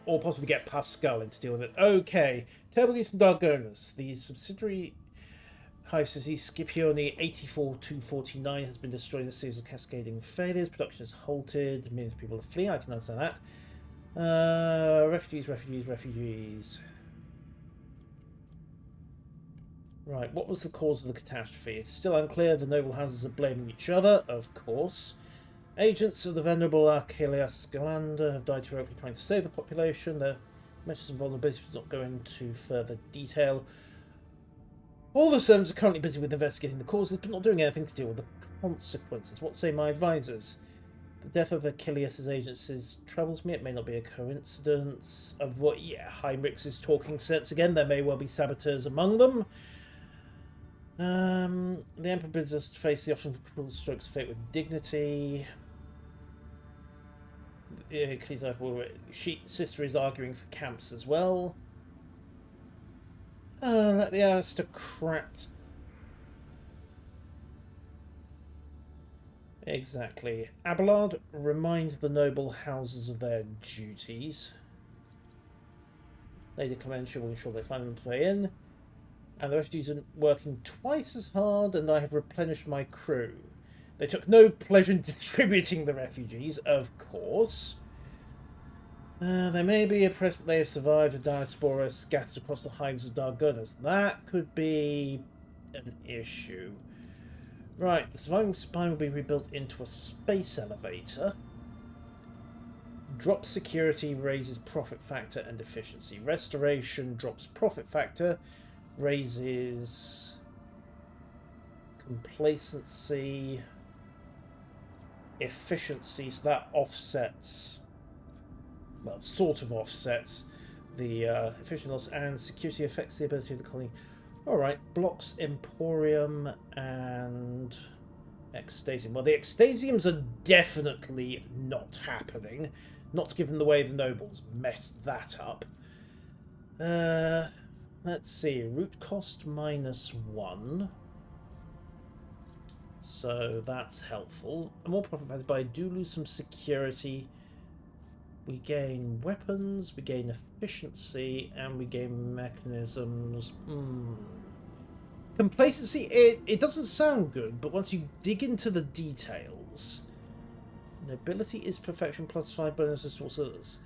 or possibly get Pascal in to deal with it. Okay, terrible use of Dargonus. The subsidiary Hive says Scipione 84-249 has been destroyed in a series of cascading failures. Production is halted. Millions of people are fleeing. I can understand that. Refugees. Right, what was the cause of the catastrophe? It's still unclear. The noble houses are blaming each other, of course. Agents of the venerable Archelaus Galander have died heroically trying to save the population. Their measures of vulnerability does not go into further detail. All the servants are currently busy with investigating the causes, but not doing anything to deal with the consequences. What say my advisors? The death of Achilles' agents troubles me. It may not be a coincidence. Of what? Yeah, Heinrichs is talking sense again. There may well be saboteurs among them. The Emperor bids us to face the often cruel strokes of fate with dignity. Sister is arguing for camps as well. Let the aristocrat. Exactly. Abelard, remind the noble houses of their duties. Lady Clementia will ensure they find them to way in. And the refugees are working twice as hard, and I have replenished my crew. They took no pleasure in distributing the refugees, of course. They may be oppressed, but they have survived a diaspora scattered across the hives of Dargonus. That could be an issue. Right, the surviving spine will be rebuilt into a space elevator. Drop security raises profit factor and efficiency. Restoration drops profit factor, raises complacency, efficiency, so that offsets, well, sort of offsets the efficiency loss, and security affects the ability of the colony. Alright, blocks Emporium and Extasium. Well, the Extasiums are definitely not happening, not given the way the nobles messed that up. Let's see, root cost -1. So that's helpful. More profit factor, but I do lose some security. We gain weapons, we gain efficiency, and we gain mechanisms. Complacency, it doesn't sound good, but once you dig into the details... Nobility is perfection, +5 bonuses to all sorts.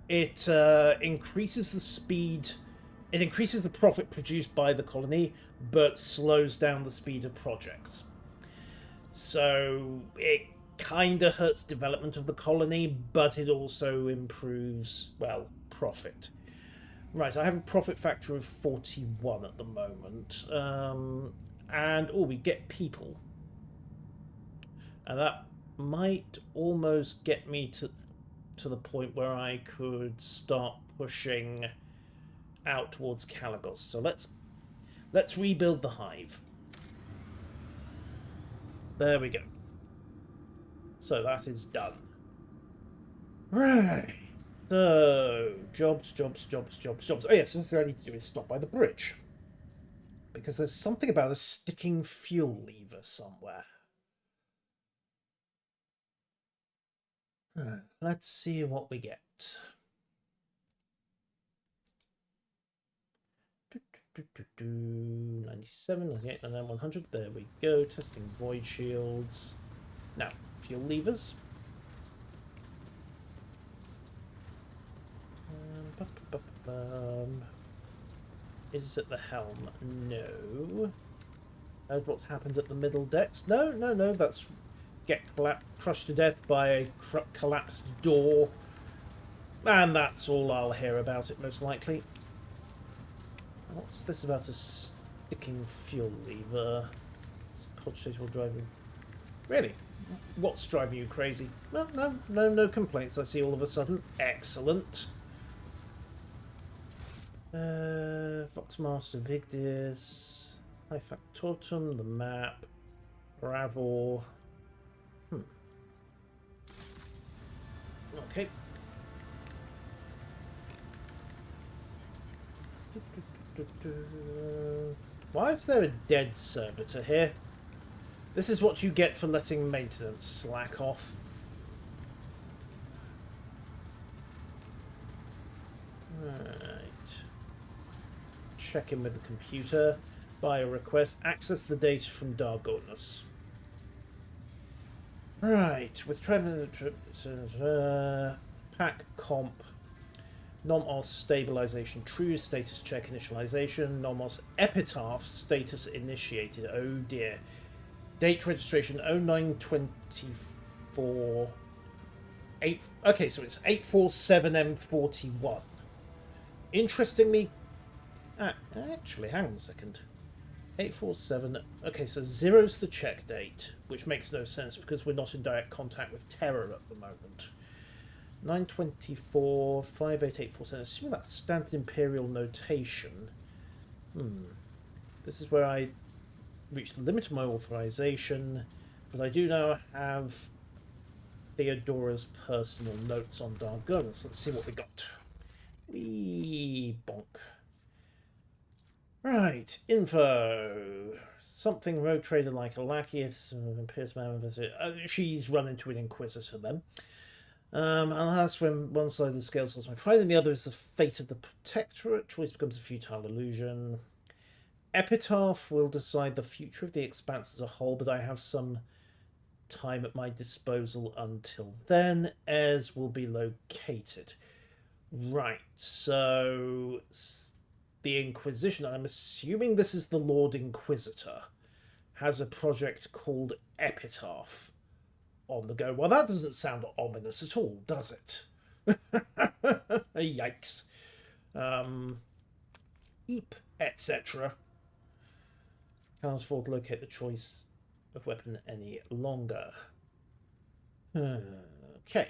It increases the speed... It increases the profit produced by the colony, but slows down the speed of projects. So it kind of hurts development of the colony, but it also improves, well, profit. Right, I have a profit factor of 41 at the moment. And, we get people. And that might almost get me to the point where I could start pushing out towards Calagos. So let's rebuild the hive. There we go. So that is done. Right. So jobs. Oh yes, the thing I need to do is stop by the bridge. Because there's something about a sticking fuel lever somewhere. Let's see what we get. 97, 98, and then 100. There we go. Testing void shields. Now, fuel levers. Is it the helm? No. What happened at the middle decks? No. That's get crushed to death by a collapsed door. And that's all I'll hear about it, most likely. What's this about a sticking fuel lever? It's cogitator driving. Really? What's driving you crazy? No complaints I see all of a sudden. Excellent. Voxmaster Vigdis. High Factotum, the map. Bravo. Okay. Why is there a dead servitor here? This is what you get for letting maintenance slack off. Right. Check in with the computer. Bio request. Access the data from Dargonus. Right. With pack comp. Nomos stabilization true. Status check initialization. Nomos epitaph status initiated. Oh dear. Date registration 0924. Okay, so it's 847M41. Interestingly, actually, hang on a second. 847. Okay, so zero's the check date, which makes no sense because we're not in direct contact with Terror at the moment. 924 58847. Assuming that's standard Imperial notation. This is where I reached the limit of my authorization, but I do now have Theodora's personal notes on Dargonus. Let's see what we got. Wee bonk. Right, info. Something rogue trader like a lackey. Appears man visit. She's run into an Inquisitor then. And that's when one side of the scale holds my pride, and the other is the fate of the Protectorate. Choice becomes a futile illusion. Epitaph will decide the future of the Expanse as a whole, but I have some time at my disposal until then. Heirs will be located. Right, so the Inquisition, I'm assuming this is the Lord Inquisitor, has a project called Epitaph on the go. Well, that doesn't sound ominous at all, does it? Yikes. Eep, etc. Can't afford to locate the choice of weapon any longer. Okay.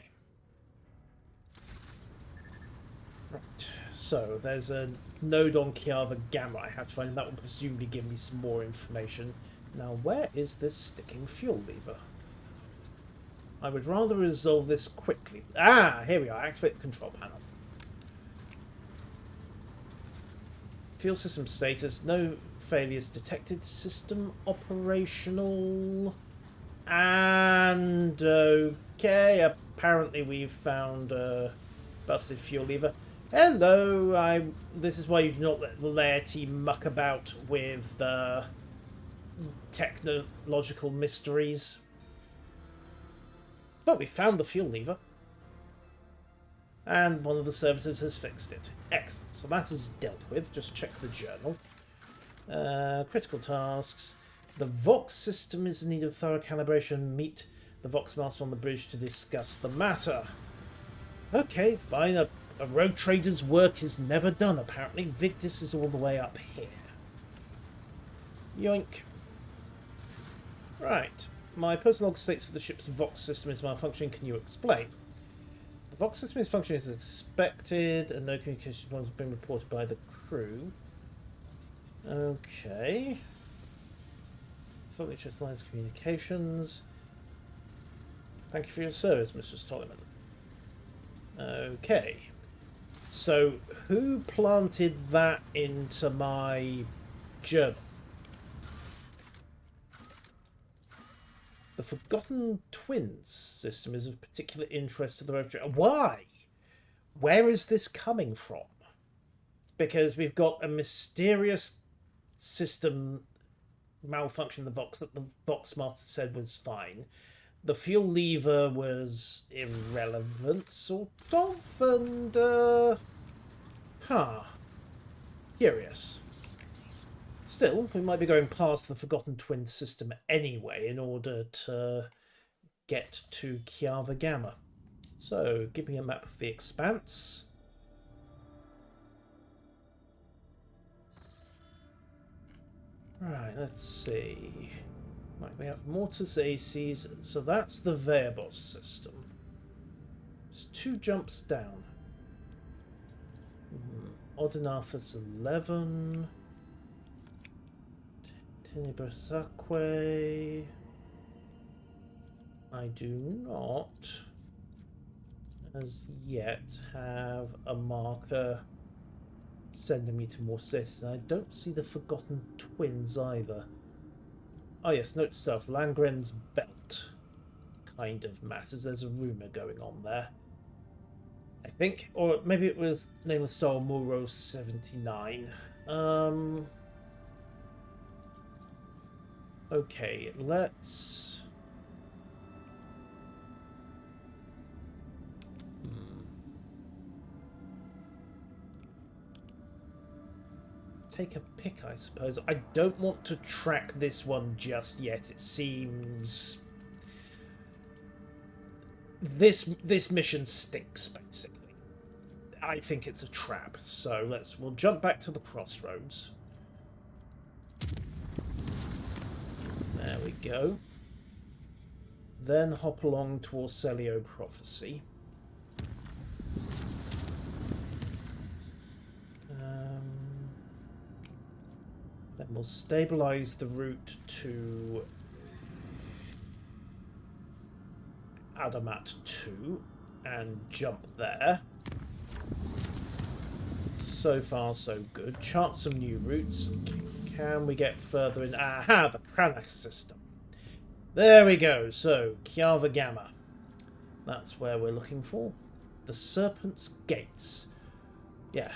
Right. So there's a node on Kiava Gamma I have to find, and that will presumably give me some more information. Now, where is this sticking fuel lever? I would rather resolve this quickly. Ah, here we are. Activate the control panel. Fuel system status, no failures detected. System operational. And okay, apparently we've found a busted fuel lever. Hello, this is why you do not let the laity muck about with technological mysteries. But we found the fuel lever. And one of the servitors has fixed it. Excellent. So that is dealt with. Just check the journal. Critical tasks. The Vox system is in need of thorough calibration. Meet the Vox Master on the bridge to discuss the matter. Okay, fine. A rogue trader's work is never done, apparently. Victus is all the way up here. Yoink. Right. My personal log states that the ship's Vox system is malfunctioning. Can you explain? The Vox system is functioning as expected, and no communication has been reported by the crew. Okay. Fully just lines communications. Thank you for your service, Mistress Tolliman. Okay. So, who planted that into my journal? The Forgotten Twins system is of particular interest to the Retry. Why? Where is this coming from? Because we've got a mysterious system malfunction in the Vox that the Vox Master said was fine. The fuel lever was irrelevant, sort of, and, curious. Still, we might be going past the Forgotten Twins system anyway in order to get to Kiava Gamma. So, give me a map of the Expanse. Right, let's see. Right, we have Mortis ACs, so that's the Verbos system. It's 2 jumps down. Odinathus 11. Tinibusakwe. I do not, as yet, have a marker sending me to more cities. I don't see the Forgotten Twins either. Oh yes, note to self, Langren's belt kind of matters. There's a rumour going on there. I think, or maybe it was Nameless Star Muro 79. Okay, let's. Take a pick, I suppose. I don't want to track this one just yet. It seems this mission stinks, basically. I think it's a trap. So we'll jump back to the crossroads. There we go. Then hop along to Orselio Prophecy. Then we'll stabilize the route to Adamat 2 and jump there. So far, so good. Chart some new routes. Can we get further in? Aha, the Pranax system. There we go. So, Kiava Gamma. That's where we're looking for. The Serpent's Gates. Yeah.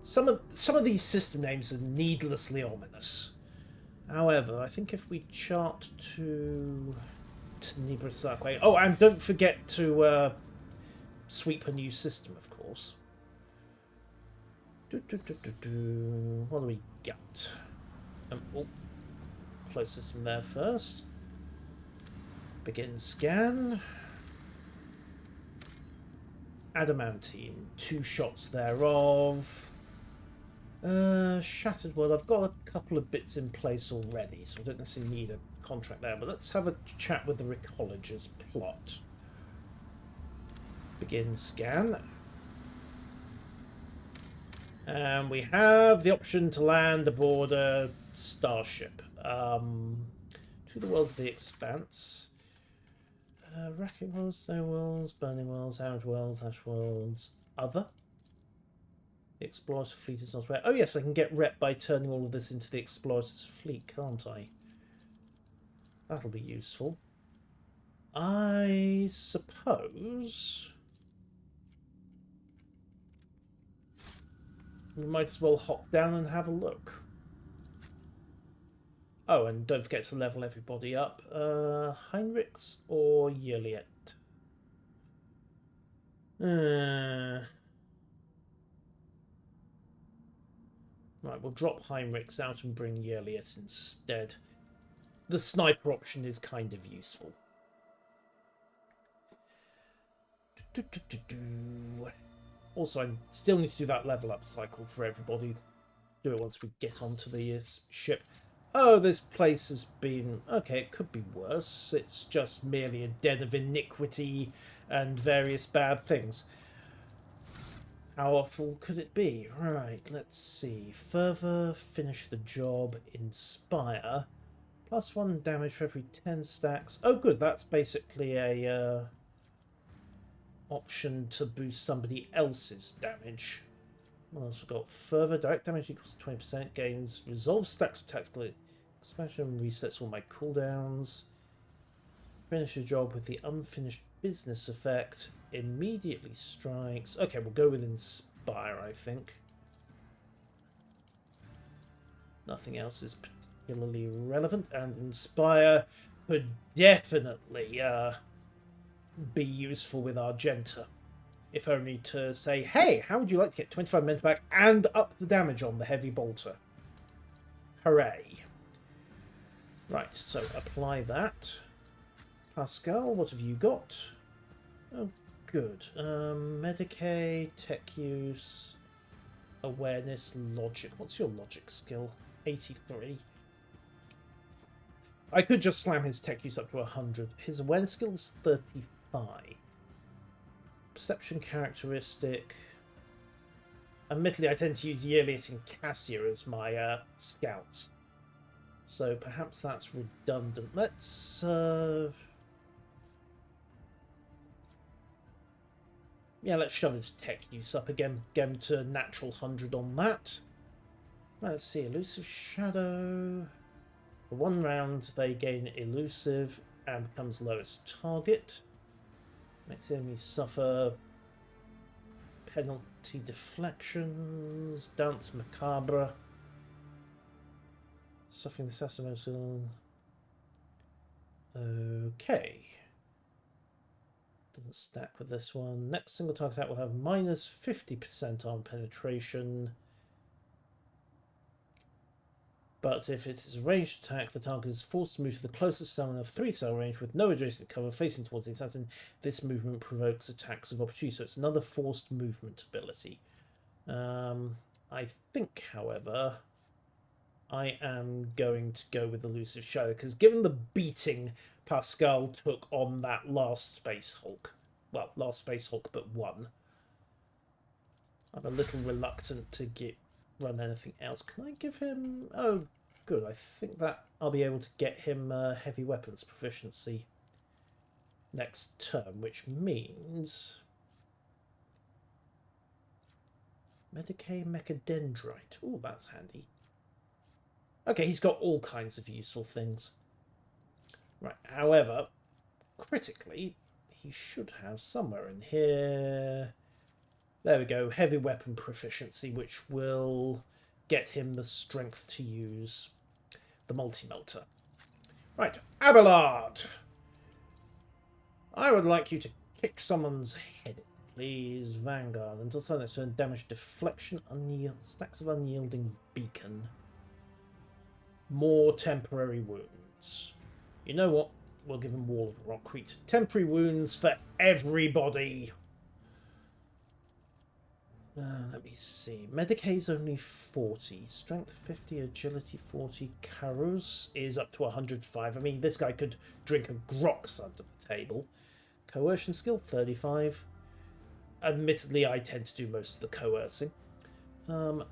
Some of these system names are needlessly ominous. However, I think if we chart to Nibrasakwe... Oh, and don't forget to sweep a new system, of course. What do we got? Oh, close system there first. Begin scan. Adamantine, 2 shots thereof. Shattered World, I've got a couple of bits in place already, so I don't necessarily need a contract there, but let's have a chat with the Recolager's plot. Begin scan. And we have the option to land aboard a starship. To the worlds of the Expanse. Racking worlds, snow worlds, burning worlds, out worlds, ash worlds, other. The Explorer's fleet is not aware. Oh yes, I can get rep by turning all of this into the Explorer's fleet, can't I? That'll be useful. I suppose we might as well hop down and have a look. Oh, and don't forget to level everybody up. Heinrichs or Yerliet? Right, we'll drop Heinrichs out and bring Yerliet instead. The sniper option is kind of useful. Also, I still need to do that level up cycle for everybody. Do it once we get onto the ship. Oh, this place has been... Okay, it could be worse. It's just merely a den of iniquity and various bad things. How awful could it be? Right, let's see. Further, finish the job, inspire. +1 damage for every 10 stacks. Oh, good. That's basically a option to boost somebody else's damage. What else we got? Further, direct damage equals 20%. Gains resolve stacks of tactical expansion. Resets all my cooldowns. Finish a job with the unfinished business effect. Immediately strikes. Okay, we'll go with inspire, I think. Nothing else is particularly relevant, and inspire could definitely be useful with Argenta. If only to say, hey, how would you like to get 25 men back and up the damage on the heavy bolter? Hooray. Right, so apply that. Pascal, what have you got? Oh, good. Medicae, tech use, awareness, logic. What's your logic skill? 83. I could just slam his tech use up to 100. His awareness skill is 35. Perception characteristic. Admittedly, I tend to use Yerliet and Cassia as my scouts. So perhaps that's redundant. Let's... Yeah, let's shove his tech use up again. Get him to natural 100 on that. Let's see. Elusive Shadow. For 1 round, they gain elusive and becomes lowest target. Makes enemies suffer penalty deflections, dance macabre, suffering the assassination. Okay. Doesn't stack with this one. Next single target attack will have minus 50% on penetration. But if it is a ranged attack, the target is forced to move to the closest cell in a 3-cell range with no adjacent cover facing towards the assassin. This movement provokes attacks of opportunity, so it's another forced movement ability. I think, however, I am going to go with Elusive Shadow, because given the beating Pascal took on that last Space Hulk, well, last Space Hulk but one, I'm a little reluctant to run anything else. Can I give him... Oh, good. I think that I'll be able to get him heavy weapons proficiency next turn, which means... Medicae Mechadendrite. Oh, that's handy. Okay, he's got all kinds of useful things. Right, however, critically, he should have somewhere in here... There we go, heavy weapon proficiency, which will get him the strength to use the multi-melter. Right, Abelard! I would like you to kick someone's head in, please. Vanguard. Until so next turn, damage deflection, stacks of unyielding beacon. More temporary wounds. You know what? We'll give him Wall of Rockcrete. Temporary wounds for everybody! Let me see. Medicae's only 40. Strength 50, agility 40. Karus is up to 105. I mean, this guy could drink a Grox under the table. Coercion skill 35. Admittedly, I tend to do most of the coercing.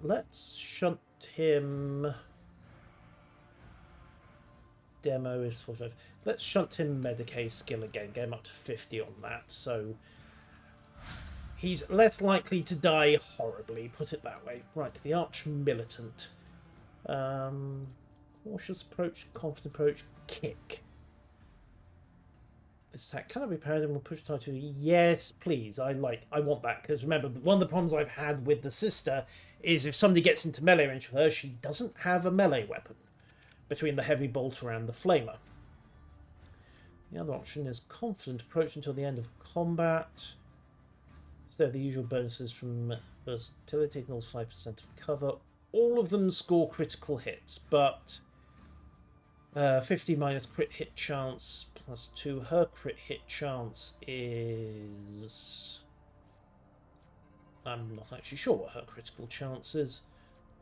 Let's shunt him... Demo is 45. Let's shunt him Medicae skill again. Get him up to 50 on that, so... He's less likely to die horribly, put it that way. Right, the Arch Militant. Cautious approach, confident approach, kick. This attack cannot be parried and will push title. Yes, please. I want that, because remember, one of the problems I've had with the sister is if somebody gets into melee range with her, she doesn't have a melee weapon between the heavy bolter and the flamer. The other option is confident approach until the end of combat. So the usual bonuses from versatility, ignores 5% of cover. All of them score critical hits, but 50 minus crit hit chance plus 2. Her crit hit chance is... I'm not actually sure what her critical chance is.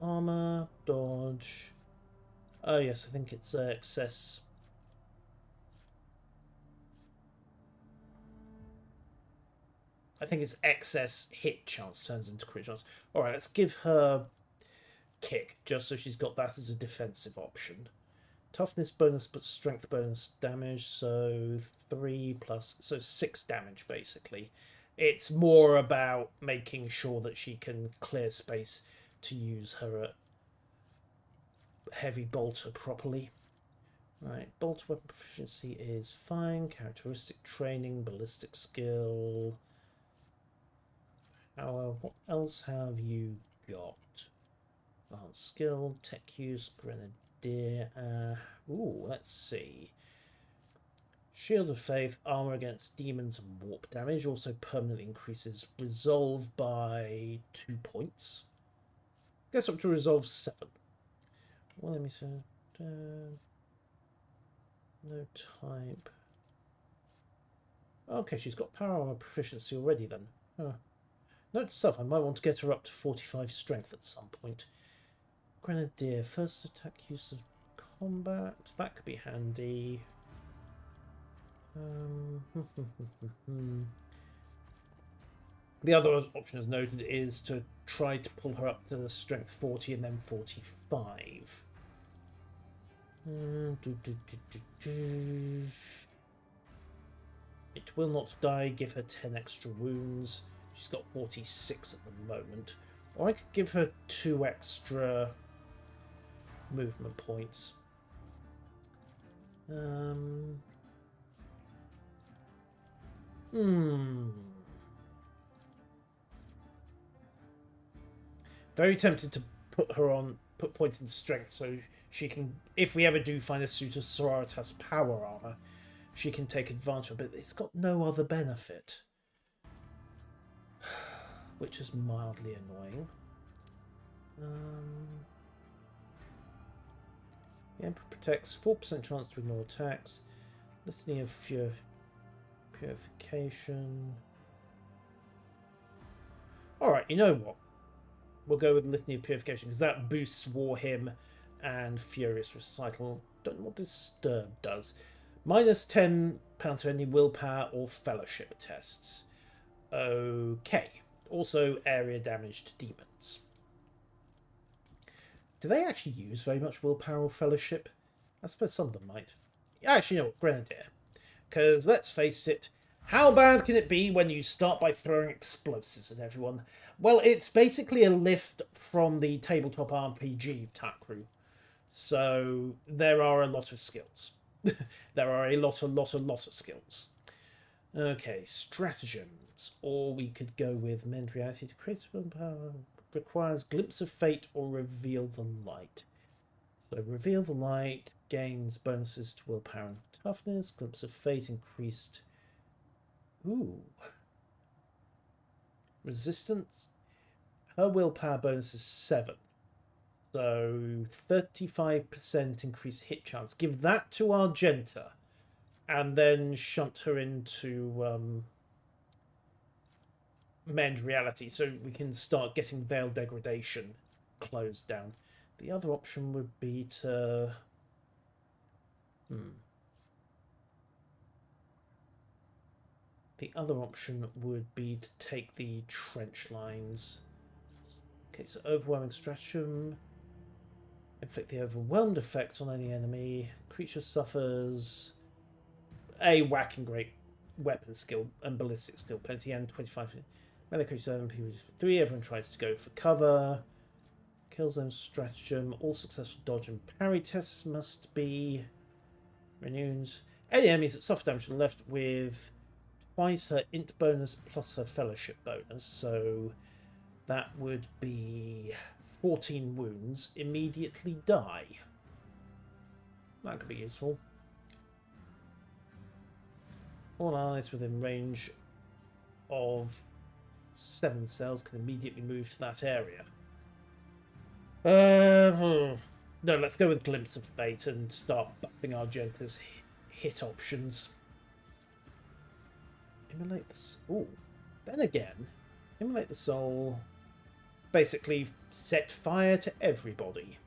Armor, dodge... Oh yes, I think it's excess... I think it's excess hit chance turns into crit chance. Alright, let's give her kick, just so she's got that as a defensive option. Toughness bonus, but strength bonus damage, so 3 plus... So 6 damage, basically. It's more about making sure that she can clear space to use her heavy bolter properly. Right, bolter weapon proficiency is fine. Characteristic training, ballistic skill... what else have you got? Advanced skill, tech use, grenadier. Ooh, let's see. Shield of Faith, armor against demons and warp damage. Also permanently increases resolve by 2 points. Gets up to resolve 7. Well, let me see. No type. Okay, she's got power armor proficiency already then. Huh. Note to self, I might want to get her up to 45 strength at some point. Grenadier, first attack use of combat. That could be handy. The other option, as noted, is to try to pull her up to strength 40 and then 45. It will not die, give her 10 extra wounds. She's got 46 at the moment. Or I could give her 2 extra movement points. Very tempted to put points in strength so she can, if we ever do find a suit of Sororitas power armor, she can take advantage of it. It's got no other benefit, which is mildly annoying. The Emperor protects 4% chance to ignore attacks. Litany of Purification. Alright, you know what? We'll go with Litany of Purification because that boosts War Hymn and Furious Recital. Don't know what Disturb does. -10 pound to any willpower or fellowship tests. Okay. Also area damage to demons. Do they actually use very much willpower or fellowship? I suppose some of them might. Actually, no, Grenadier. Because let's face it, how bad can it be when you start by throwing explosives at everyone? Well, it's basically a lift from the tabletop RPG Takru. So there are a lot of skills. There are a lot of skills. Okay, stratagems. Or we could go with Mend Reality to create willpower. Requires Glimpse of Fate or Reveal the Light. So Reveal the Light gains bonuses to willpower and toughness. Glimpse of Fate increased. Ooh. Resistance. Her willpower bonus is 7. So 35% increased hit chance. Give that to Argenta. And then shunt her into Mend Reality so we can start getting Veil Degradation closed down. The other option would be to... The other option would be to take the trench lines. Okay, so Overwhelming Stratagem. Inflict the Overwhelmed effect on any enemy. Creature suffers a whacking great weapon skill and ballistic skill penalty and 25. Melee creatures 7 people 3. Everyone tries to go for cover. Kill zone stratagem. All successful dodge and parry tests must be renewed. Any enemies that suffer damage are left with twice her int bonus plus her fellowship bonus. So that would be 14 wounds. Immediately die. That could be useful. All allies within range of 7 cells can immediately move to that area. No, let's go with Glimpse of Fate and start buffing Argenta's hit options. Immolate the soul. Then again, Immolate the soul. Basically, set fire to everybody.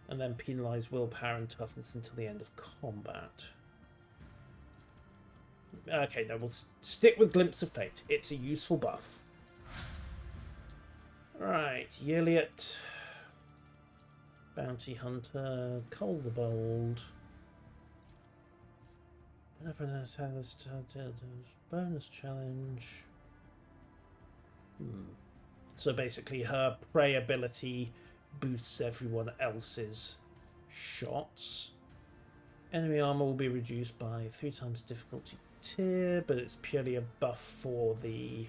And then penalise willpower and toughness until the end of combat. Okay, no, we'll stick with Glimpse of Fate. It's a useful buff. Right, Yeliot. Bounty Hunter. Cole the Bold. Bonus challenge. So basically her prey ability boosts everyone else's shots. Enemy armor will be reduced by 3 times difficulty tier, but it's purely a buff for the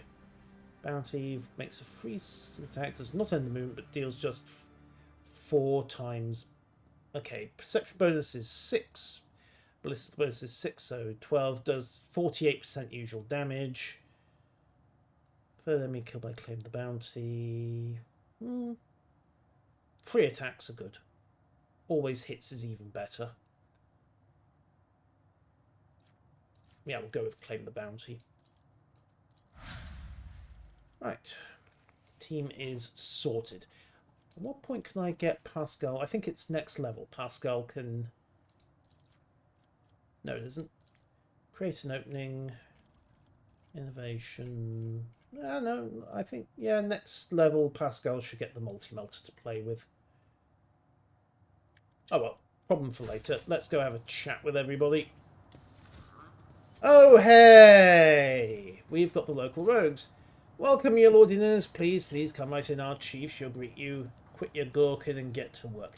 bounty. Makes a freeze attack, does not end the movement, but deals just 4 times. Okay, perception bonus is 6. Ballistic bonus is 6, so 12 does 48% usual damage. Third enemy killed by Claim the Bounty. 3 attacks are good. Always hits is even better. Yeah, we'll go with Claim the Bounty. Right. Team is sorted. At what point can I get Pascal? I think it's next level. Pascal can... No, it isn't. Create an opening. Innovation. No, I think, yeah, next level Pascal should get the multi-melter to play with. Oh well, problem for later. Let's go have a chat with everybody. Oh, hey! We've got the local rogues. Welcome, your lordiness. Please come right in. Our chief shall greet you. Quit your gawking and get to work.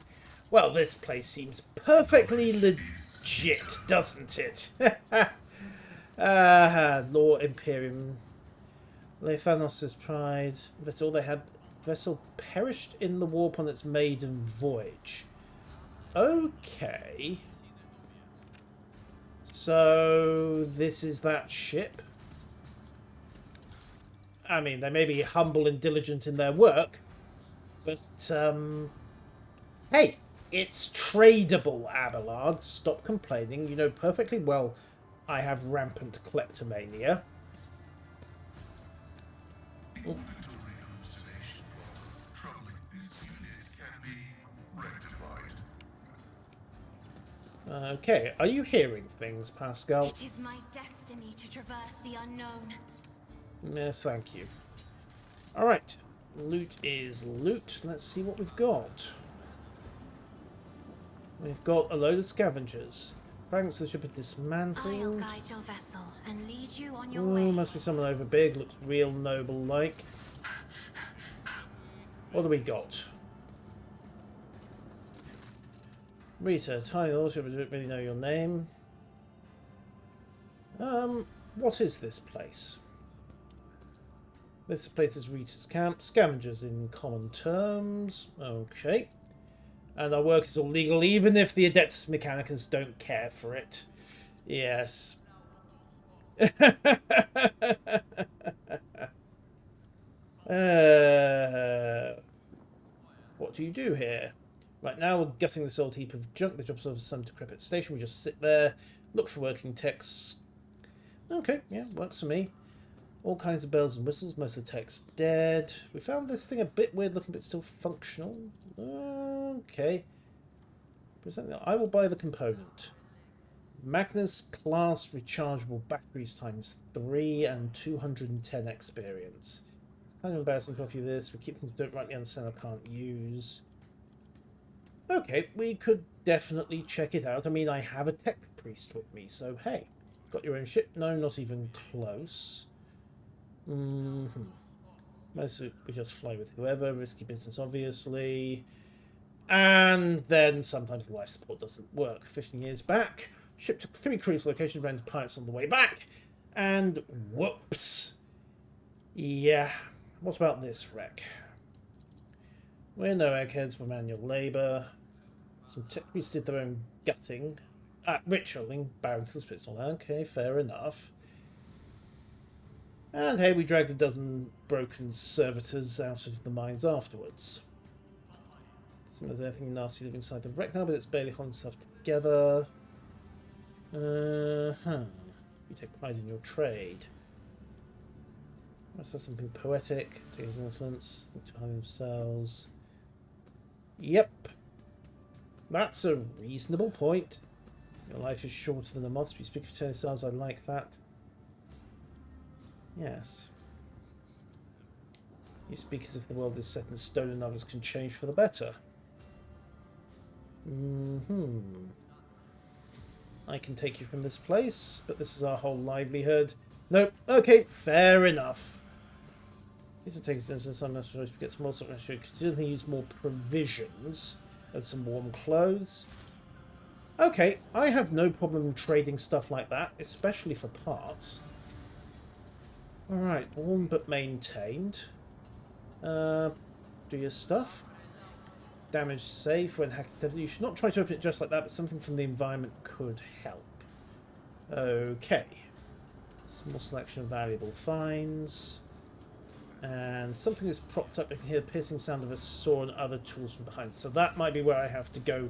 Well, this place seems perfectly legit, doesn't it? Law Imperium. Leithanos' pride. Vessel they had. Vessel perished in the warp on its maiden voyage. Okay. So this is that ship. I mean, they may be humble and diligent in their work, but hey, it's tradable, Abelard. Stop complaining. You know perfectly well I have rampant kleptomania. Oh. Okay, are you hearing things, Pascal? It is my destiny to traverse the unknown. Yes, thank you. Alright, loot is loot. Let's see what we've got. We've got a load of scavengers. Fragments of the ship are dismantled. I'll guide your vessel and lead you on your Ooh, way. must be someone over big. Looks real noble-like. What do we got? Rita, tiny little ship, I don't really know your name. What is this place? This place is Rita's camp. Scavengers in common terms. Okay. And our work is all legal, even if the Adeptus Mechanicus don't care for it. Yes. What do you do here? Right now we're gutting this old heap of junk. The job's over some decrepit station. We just sit there, look for working techs. Okay, yeah, works for me. All kinds of bells and whistles. Most of the tech's dead. We found this thing a bit weird looking, but still functional. Okay. I will buy the component. Magnus class rechargeable batteries ×3 and 210 experience. It's kind of embarrassing to offer you this. We keep things don't rightly understand I can't use. Okay, we could definitely check it out. I mean, I have a tech priest with me, so hey. Got your own ship? No, not even close. Mostly we just fly with whoever. Risky business, obviously. And then sometimes the life support doesn't work. 15 years back, ship took 3 cruise locations, ran into pirates on the way back. And whoops. Yeah. What about this wreck? We're no eggheads, we're manual labour. Some tech priests did their own gutting. Ritualing, bowing to the spits. Okay, fair enough. And hey, we dragged a dozen broken servitors out of the mines afterwards. Doesn't there's anything nasty living inside the wreck now, but it's barely holding itself together. You take pride in your trade. Must have something poetic. Take his innocence. Think to hide themselves. Yep. That's a reasonable point. Your life is shorter than a moth. You speak of eternal stars, I like that. Yes. You speak as if the world is set in stone and others can change for the better. I can take you from this place, but this is our whole livelihood. Nope. Okay, fair enough. If you take a sense, I'm not sure if we get some more sort of could definitely use more provisions and some warm clothes. Okay, I have no problem trading stuff like that, especially for parts. Alright, warm but maintained. Do your stuff. Damage safe when hacked. You should not try to open it just like that, but something from the environment could help. Okay. Small selection of valuable finds. And something is propped up. You can hear the piercing sound of a saw and other tools from behind. So that might be where I have to go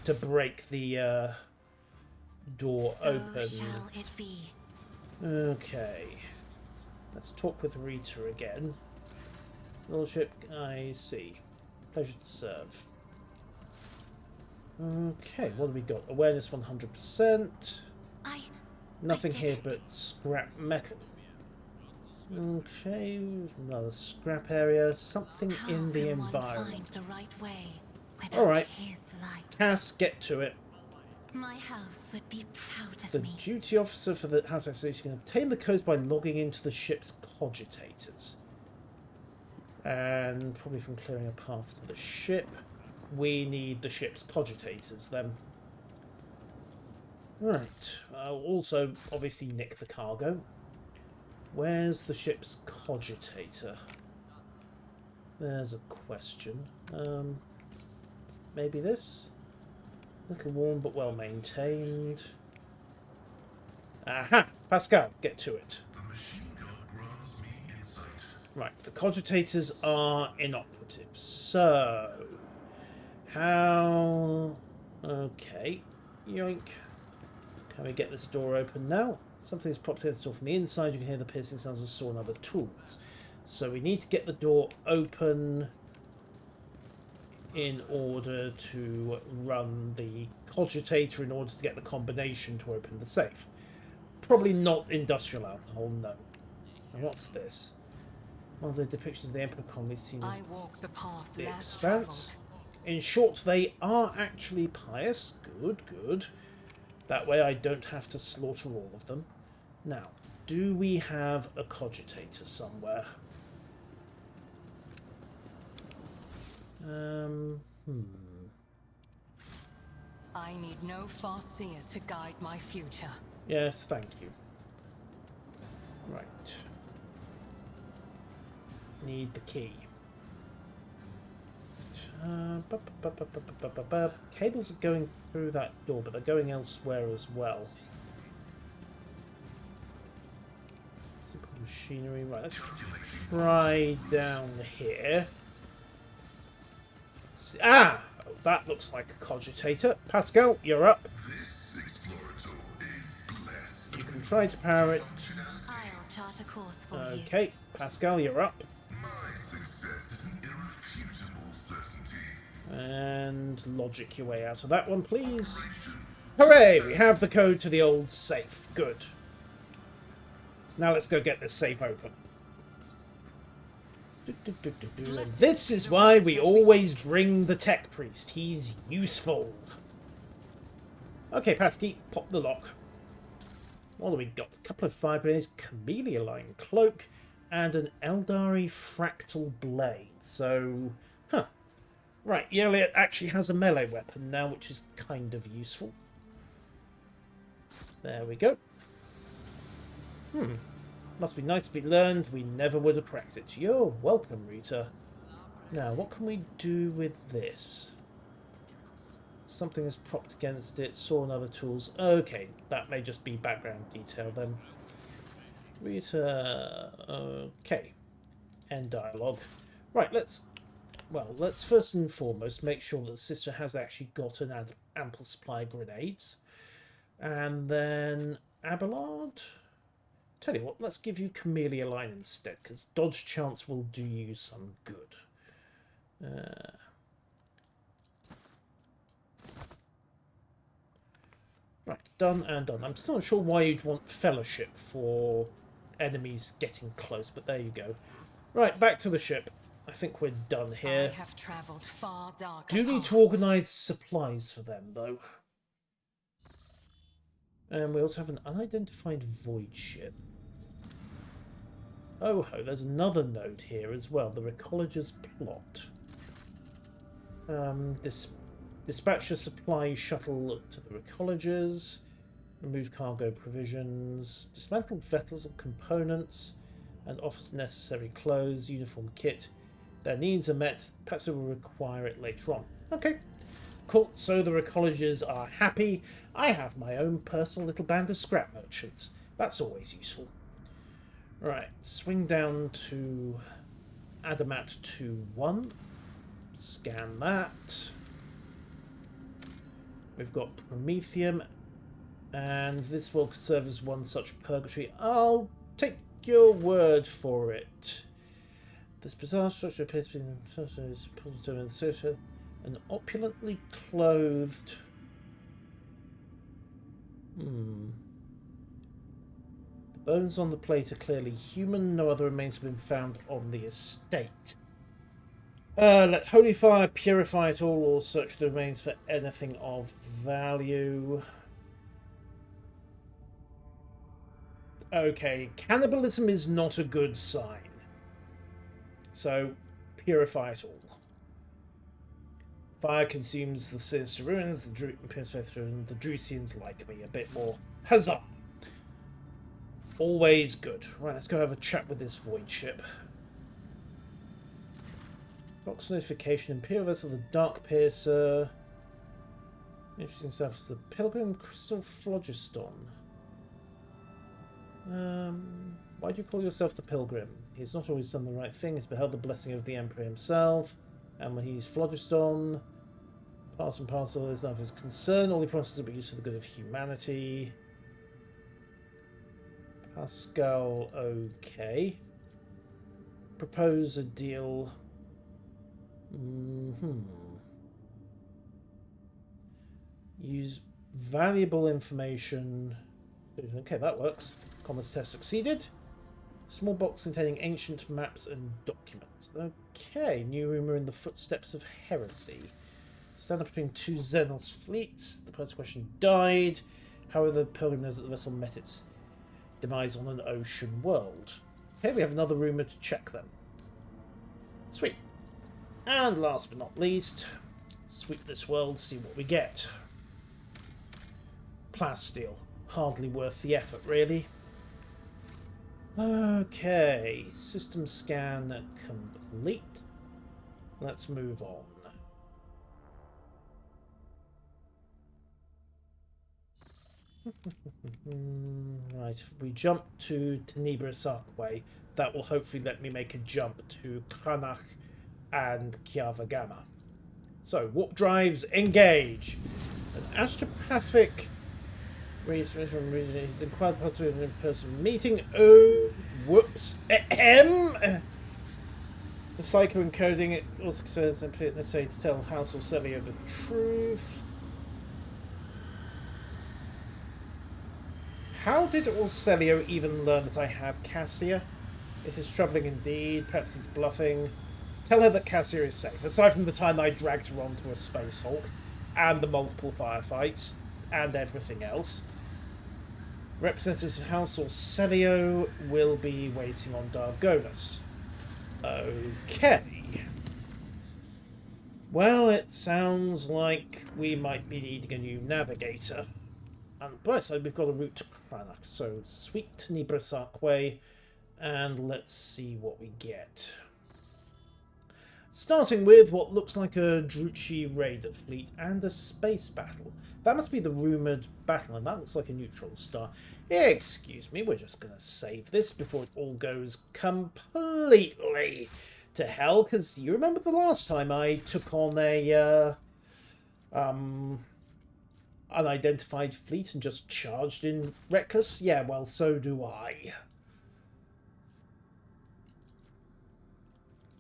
to break the door open. Shall it be. Okay. Let's talk with Rita again. Lordship, I see. Pleasure to serve. Okay, what have we got? Awareness 100%. Nothing here but scrap metal. Okay, another scrap area. Something in the environment. Alright. Cass, get to it. My house would be proud of The me. duty officer for the house association can obtain the codes by logging into the ship's cogitators. And probably from clearing a path to the ship. We need the ship's cogitators then. Right. Also, obviously, nick the cargo. Where's the ship's cogitator? There's a question. Maybe this? Little worn but well maintained. Aha! Pascal, get to it. The machine gun grants me insight. Right, the cogitators are inoperative. So, how... Okay, yoink. Can we get this door open now? Something is propped against the door from the inside. You can hear the piercing sounds of saw and other tools. So we need to get the door open in order to run the cogitator in order to get the combination to open the safe. Probably not industrial alcohol, no. And what's this? One of the depictions of the Emperor colony seen as I walk the path the less expanse. traveled. In short, they are actually pious. Good, good. That way I don't have to slaughter all of them. Now, do we have a cogitator somewhere? I need no far-seer to guide my future. Yes, thank you. Right. Need the key. Cables are going through that door, but they're going elsewhere as well. Simple machinery. Right, let's try down here. Ah! Oh, that looks like a cogitator. Pascal, you're up. This explorator is blessed. You can try to power it. I'll chart a course for you. Okay, Pascal, you're up. My success is an irrefutable certainty. And logic your way out of that one, please. Hooray! We have the code to the old safe. Good. Now let's go get this safe open. And this is why we always bring the tech priest. He's useful. Okay, Patsky, pop the lock. What do we got? A couple of fire grenades, camellia line cloak, and an Eldari fractal blade. So, huh. Right, Elliot actually has a melee weapon now, which is kind of useful. There we go. Must be nice to be learned. We never would have cracked it. You're welcome, Rita. Now, what can we do with this? Something is propped against it. Saw and other tools. Okay, that may just be background detail then. Rita... Okay. End dialogue. Right, let's first and foremost make sure that the sister has actually got an ample supply of grenades. And then Abelard... Tell you what, let's give you Camellia Line instead, because Dodge Chance will do you some good. Right, done and done. I'm still not sure why you'd want Fellowship for enemies getting close, but there you go. Right, back to the ship. I think we're done here. I have traveled far darker Do need paths. to organise supplies for them, though. And we also have an unidentified void ship. Oh ho, there's another node here as well, the Recolager's plot. Dispatch a supply shuttle to the Recollegers. Remove cargo provisions. Dismantle vessels or components. And offers necessary clothes, uniform kit. Their needs are met, perhaps they will require it later on. Okay. Cool, so the Recollegers are happy. I have my own personal little band of scrap merchants. That's always useful. Right, swing down to Adamat 2-1. Scan that. We've got Promethium, and this will serve as one such purgatory. I'll take your word for it. This bizarre structure appears to be an opulently clothed... The bones on the plate are clearly human. No other remains have been found on the estate. Let holy fire purify it all or search the remains for anything of value. Okay, cannibalism is not a good sign. So, purify it all. Fire consumes the sinister ruins, the Drusians like me a bit more. Huzzah! Always good. Right, let's go have a chat with this void ship. Vox notification, Imperial vessel, the Dark Piercer. Interesting stuff. It's the Pilgrim Crystal Phlogiston. Why do you call yourself the Pilgrim? He's not always done the right thing. He's beheld the blessing of the Emperor himself. And when he's Phlogiston, part and parcel is none of his concern. All he promises will be used for the good of humanity. Pascal, okay. Propose a deal. Use valuable information. Okay, that works. Commerce test succeeded. Small box containing ancient maps and documents. Okay, new rumour in the footsteps of heresy. Stand up between two Xenos fleets. The first question died. However, the Pilgrim knows that the vessel met its demise on an ocean world. Okay, we have another rumour to check then. Sweet. And last but not least, sweep this world, see what we get. Plasteel. Hardly worth the effort, really. Okay, system scan complete. Let's move on. Right, if we jump to Tenebris Archway, that will hopefully let me make a jump to Kranach and Kiava Gamma. So, warp drives, engage! An astropathic he's inquired part of an in-person meeting. Oh, whoops. The psycho encoding it also says necessary to tell House or Celio the truth. How did Orselio even learn that I have Cassia? It is troubling indeed. Perhaps he's bluffing. Tell her that Cassia is safe, aside from the time I dragged her onto a Space Hulk, and the multiple firefights, and everything else. Representatives of House Orselio will be waiting on Dargonus. Okay. Well, it sounds like we might be needing a new navigator. And on the bright side, we've got a route to Kranach, so sweet Tenebris Archway, and let's see what we get. Starting with what looks like a Druchi Raider fleet and a space battle. That must be the rumoured battle, and that looks like a neutral star. Excuse me, we're just going to save this before it all goes completely to hell, because you remember the last time I took on a unidentified fleet and just charged in reckless? Yeah, well, so do I.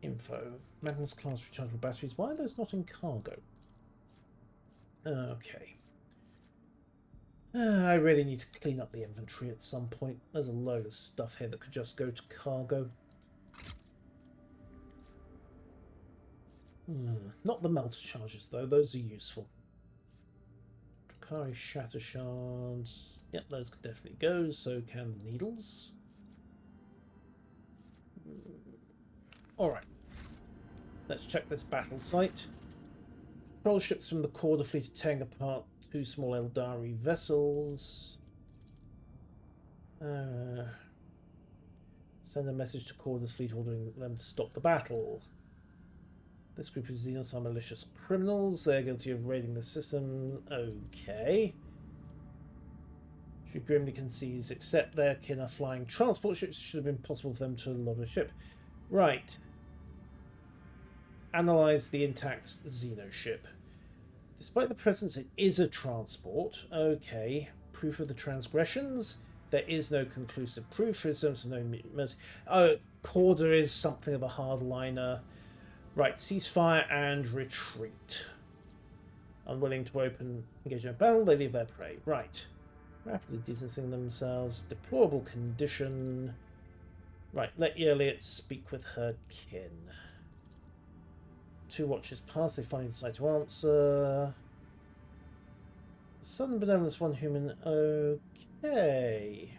Info. Magnus class rechargeable batteries. Why are those not in cargo? Okay. I really need to clean up the inventory at some point. There's a load of stuff here that could just go to cargo. Not the melter charges, though. Those are useful. Drakari shatter shards. Yep, those could definitely go. So can the needles. Alright. Let's check this battle site. Patrol ships from the Corda fleet are tearing apart two small Eldari vessels. Send a message to Corda's fleet ordering them to stop the battle. This group of Xenos are malicious criminals. They're guilty of raiding the system. Okay. She grimly concedes, except their kin are flying transport ships. It should have been possible for them to load a ship. Right. Analyze the intact Xenoship. Despite the presence, it is a transport. Okay. Proof of the transgressions. There is no conclusive proof. There's no mercy. Oh, Corda is something of a hardliner. Right, ceasefire and retreat. Unwilling to open engagement battle, they leave their prey. Right. Rapidly distancing themselves. Deplorable condition. Right, let Yerliot speak with her kin. 2 watches pass, they finally decide to answer. Sudden benevolence, 1 human. Okay.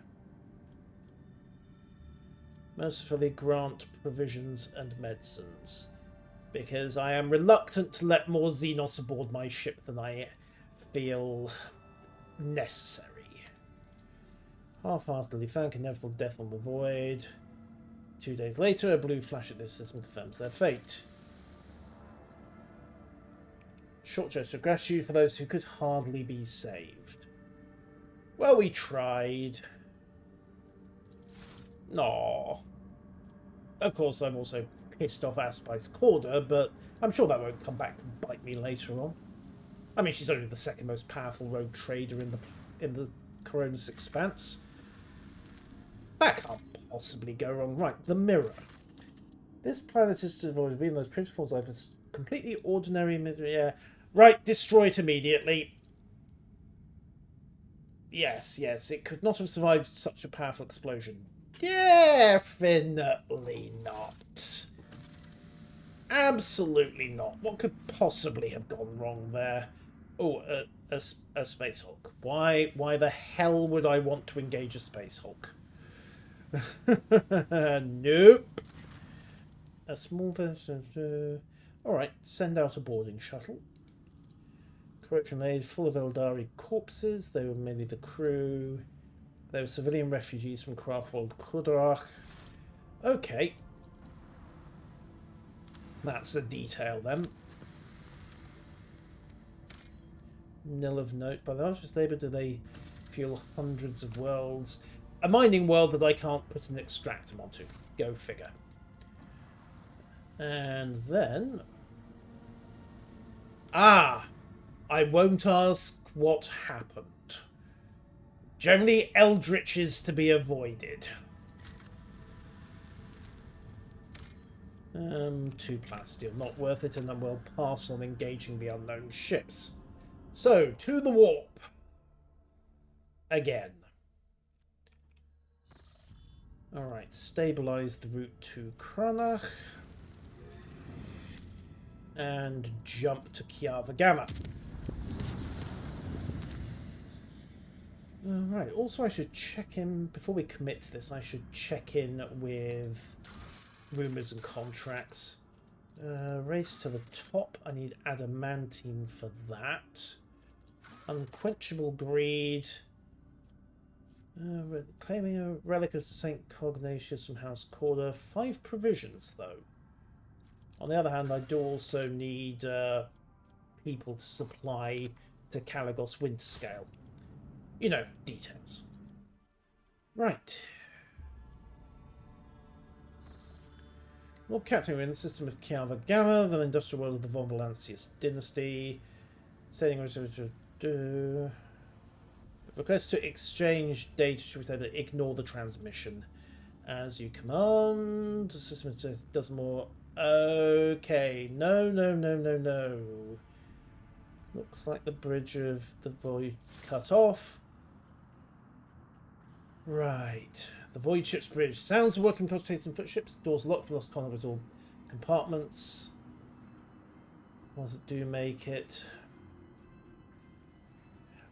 Mercifully grant provisions and medicines. Because I am reluctant to let more Xenos aboard my ship than I feel necessary. Half-heartedly thank inevitable death on the void. 2 days later, a blue flash at this system confirms their fate. Short gesture of gratitude for those who could hardly be saved. Well, we tried. No. Of course, I'm also pissed off Aspice Corda, but I'm sure that won't come back to bite me later on. I mean, she's only the second most powerful rogue trader in the Coronis Expanse. That can't possibly go wrong. Right, the mirror. This planet is to avoid revealing those principles like this completely ordinary yeah. Right, destroy it immediately. Yes, it could not have survived such a powerful explosion. Definitely not. Absolutely not. What could possibly have gone wrong there? Oh, a Space Hulk. Why the hell would I want to engage a Space Hulk? Nope. A small version. Alright, send out a boarding shuttle. Correction made, full of Eldari corpses. They were mainly the crew. They were civilian refugees from Craftworld Kudarach. Okay. That's the detail then. Nil of note. By the largest labor do they fuel hundreds of worlds. A mining world that I can't put an extractor onto. Go figure. And then... I won't ask what happened. Generally, Eldritch is to be avoided. 2 plasteel, not worth it, and then we'll pass on engaging the unknown ships. So, to the warp. Again. Alright, stabilise the route to Cranach. And jump to Kiava Gamma. Alright, also I should check in, before we commit to this, I should check in with rumours and contracts. Race to the top, I need adamantine for that. Unquenchable greed. Claiming a relic of St. Cognatius from House Corda. 5 provisions, though. On the other hand, I do also need people to supply to Calagos Winterscale. You know, details. Right. Lord Captain, we're in the system of Kiava Gamma, the industrial world of the Von Valancius dynasty. Sending request to exchange data, should we say, but ignore the transmission. As you command, the system does more. Okay, no. Looks like the bridge of the void cut off. Right. The void ship's bridge. Sounds of working concentrated and footships. Doors locked. Lost contact with all compartments. Once it do make it.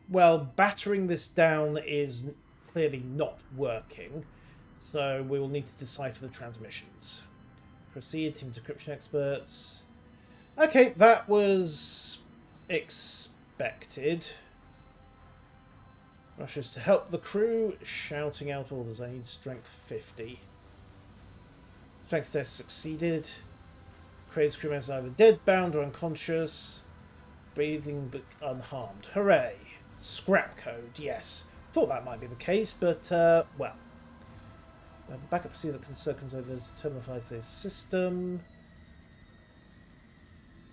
Well, battering this down is clearly not working. So we will need to decipher the transmissions. Proceed, team decryption experts. Okay, that was expected. Rushes to help the crew, shouting out orders. I need strength 50. Strength test succeeded. Crazed crewmen is either dead, bound, or unconscious. Breathing but unharmed. Hooray! Scrap code, yes. Thought that might be the case, but, well. We have a backup procedure that can circumvent this terminalize this system.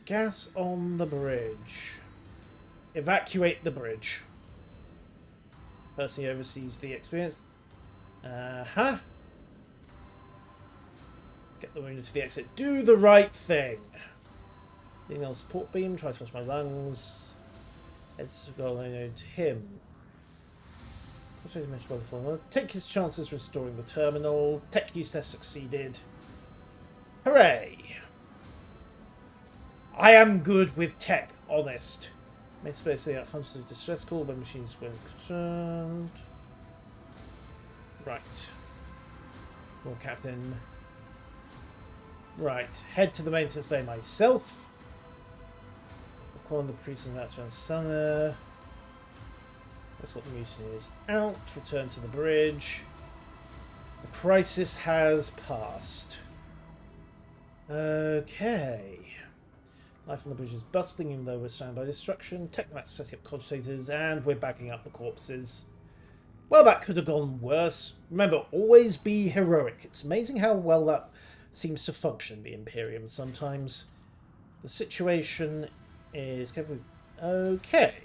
Gas on the bridge. Evacuate the bridge. Person who oversees the experience. Get the wounded to the exit. Do the right thing. Leaning on the support beam. Try to flush my lungs. Heads going to him. Take his chances restoring the terminal. Tech use test succeeded. Hooray! I am good with tech, honest. Made space there, hundreds of distress calls when machines were concerned. Right. Lord Captain. Right. Head to the maintenance bay myself. Of calling the priest and that to Sana. That's what the mutiny is out. Return to the bridge. The crisis has passed. Okay. Life on the bridge is busting, even though we're surrounded by destruction. Technomats setting up cogitators, and we're backing up the corpses. Well, that could have gone worse. Remember, always be heroic. It's amazing how well that seems to function in the Imperium sometimes. The situation is... Okay.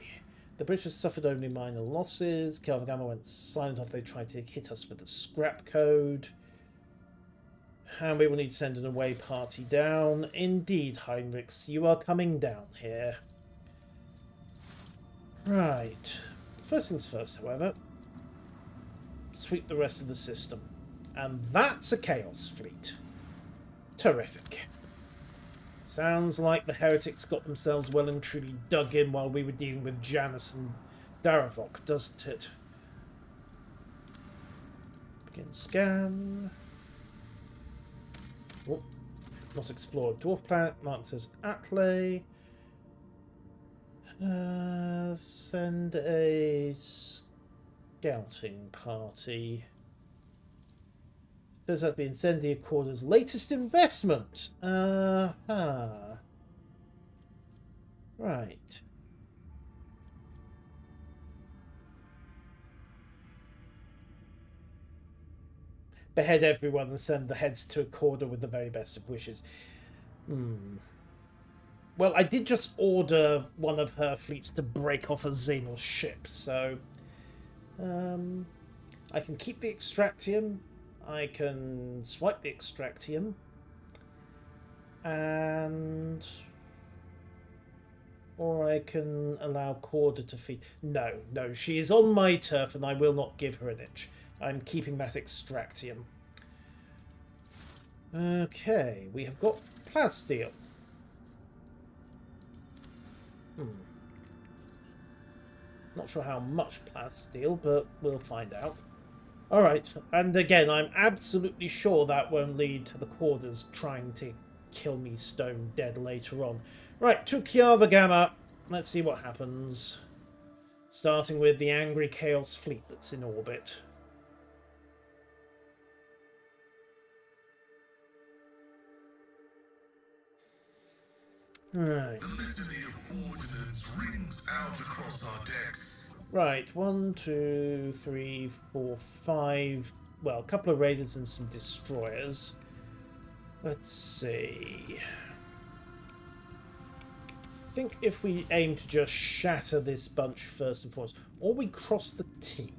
The British suffered only minor losses. Kiava Gamma went silent after they tried to hit us with the scrap code. And we will need to send an away party down. Indeed, Heinrichs, you are coming down here. Right. First things first, however. Sweep the rest of the system. And that's a Chaos Fleet. Terrific. Sounds like the heretics got themselves well and truly dug in while we were dealing with Janus and Daravok, doesn't it? Begin scan. Oh, not explored. Dwarf planet marked as Atley. Send a scouting party. Turns out to be Incendiary Quarter's latest investment. Right. Behead everyone and send the heads to Accorda with the very best of wishes. Well, I did just order one of her fleets to break off a Xenos ship, so... I can keep the Extractium. I can swipe the Extractium. And... Or I can allow Corda to feed... No, she is on my turf and I will not give her an inch. I'm keeping that Extractium. Okay, we have got Plasteel. Not sure how much Plasteel, but we'll find out. Alright, and again, I'm absolutely sure that won't lead to the Corders trying to kill me stone dead later on. Right, to Kiava Gamma. Let's see what happens. Starting with the angry Chaos Fleet that's in orbit. Right. The litany of ordnance rings out across our decks. Right, 1, 2, 3, 4, 5. Well, a couple of raiders and some destroyers. Let's see. I think if we aim to just shatter this bunch first and foremost, or we cross the T.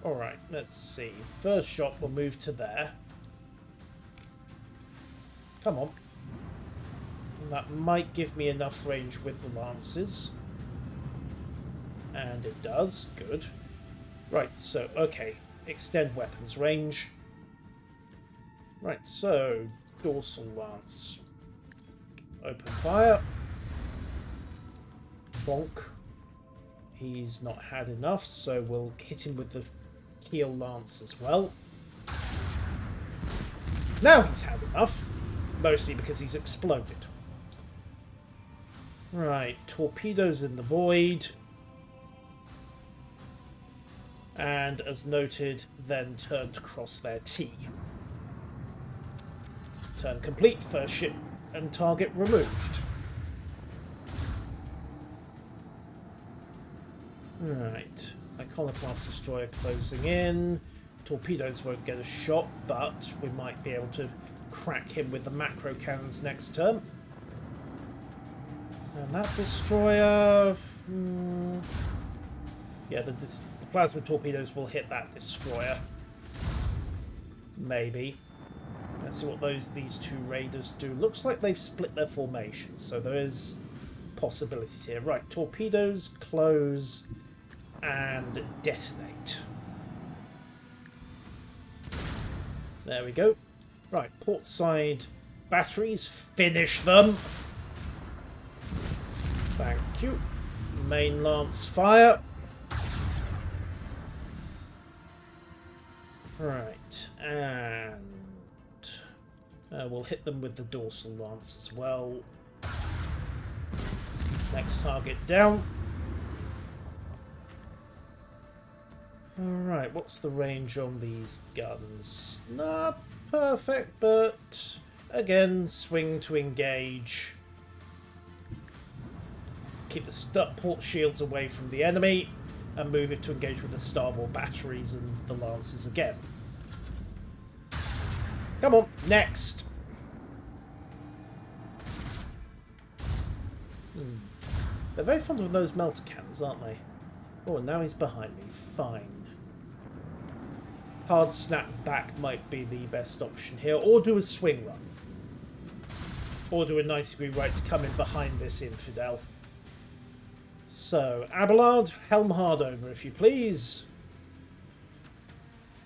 Alright, let's see. First shot will move to there. Come on. And that might give me enough range with the lances. And it does. Good. Right, so, okay. Extend weapons range. Right, so, dorsal lance. Open fire. Bonk. He's not had enough, so we'll hit him with the keel lance as well. Now he's had enough. Mostly because he's exploded. Right, torpedoes in the void. And as noted, then turn to cross their T. Turn complete, first ship and target removed. Right, Iconoclast Destroyer closing in. Torpedoes won't get a shot, but we might be able to crack him with the macro cannons next turn. And that destroyer... Yeah, the plasma torpedoes will hit that destroyer. Maybe. Let's see what these two raiders do. Looks like they've split their formations, so there is possibilities here. Right, torpedoes, close, and detonate. There we go. Right, port side batteries, finish them. Thank you. Main lance fire. Right, and We'll hit them with the dorsal lance as well. Next target down. Alright, what's the range on these guns? Not perfect, but again, swing to engage. Keep the port shields away from the enemy and move it to engage with the starboard batteries and the lances again. Come on, next! They're very fond of those melter cannons, aren't they? Oh, and now he's behind me. Fine. Hard snap back might be the best option here, or do a swing run. Or do a 90-degree right to come in behind this infidel. So, Abelard, helm hard over, if you please.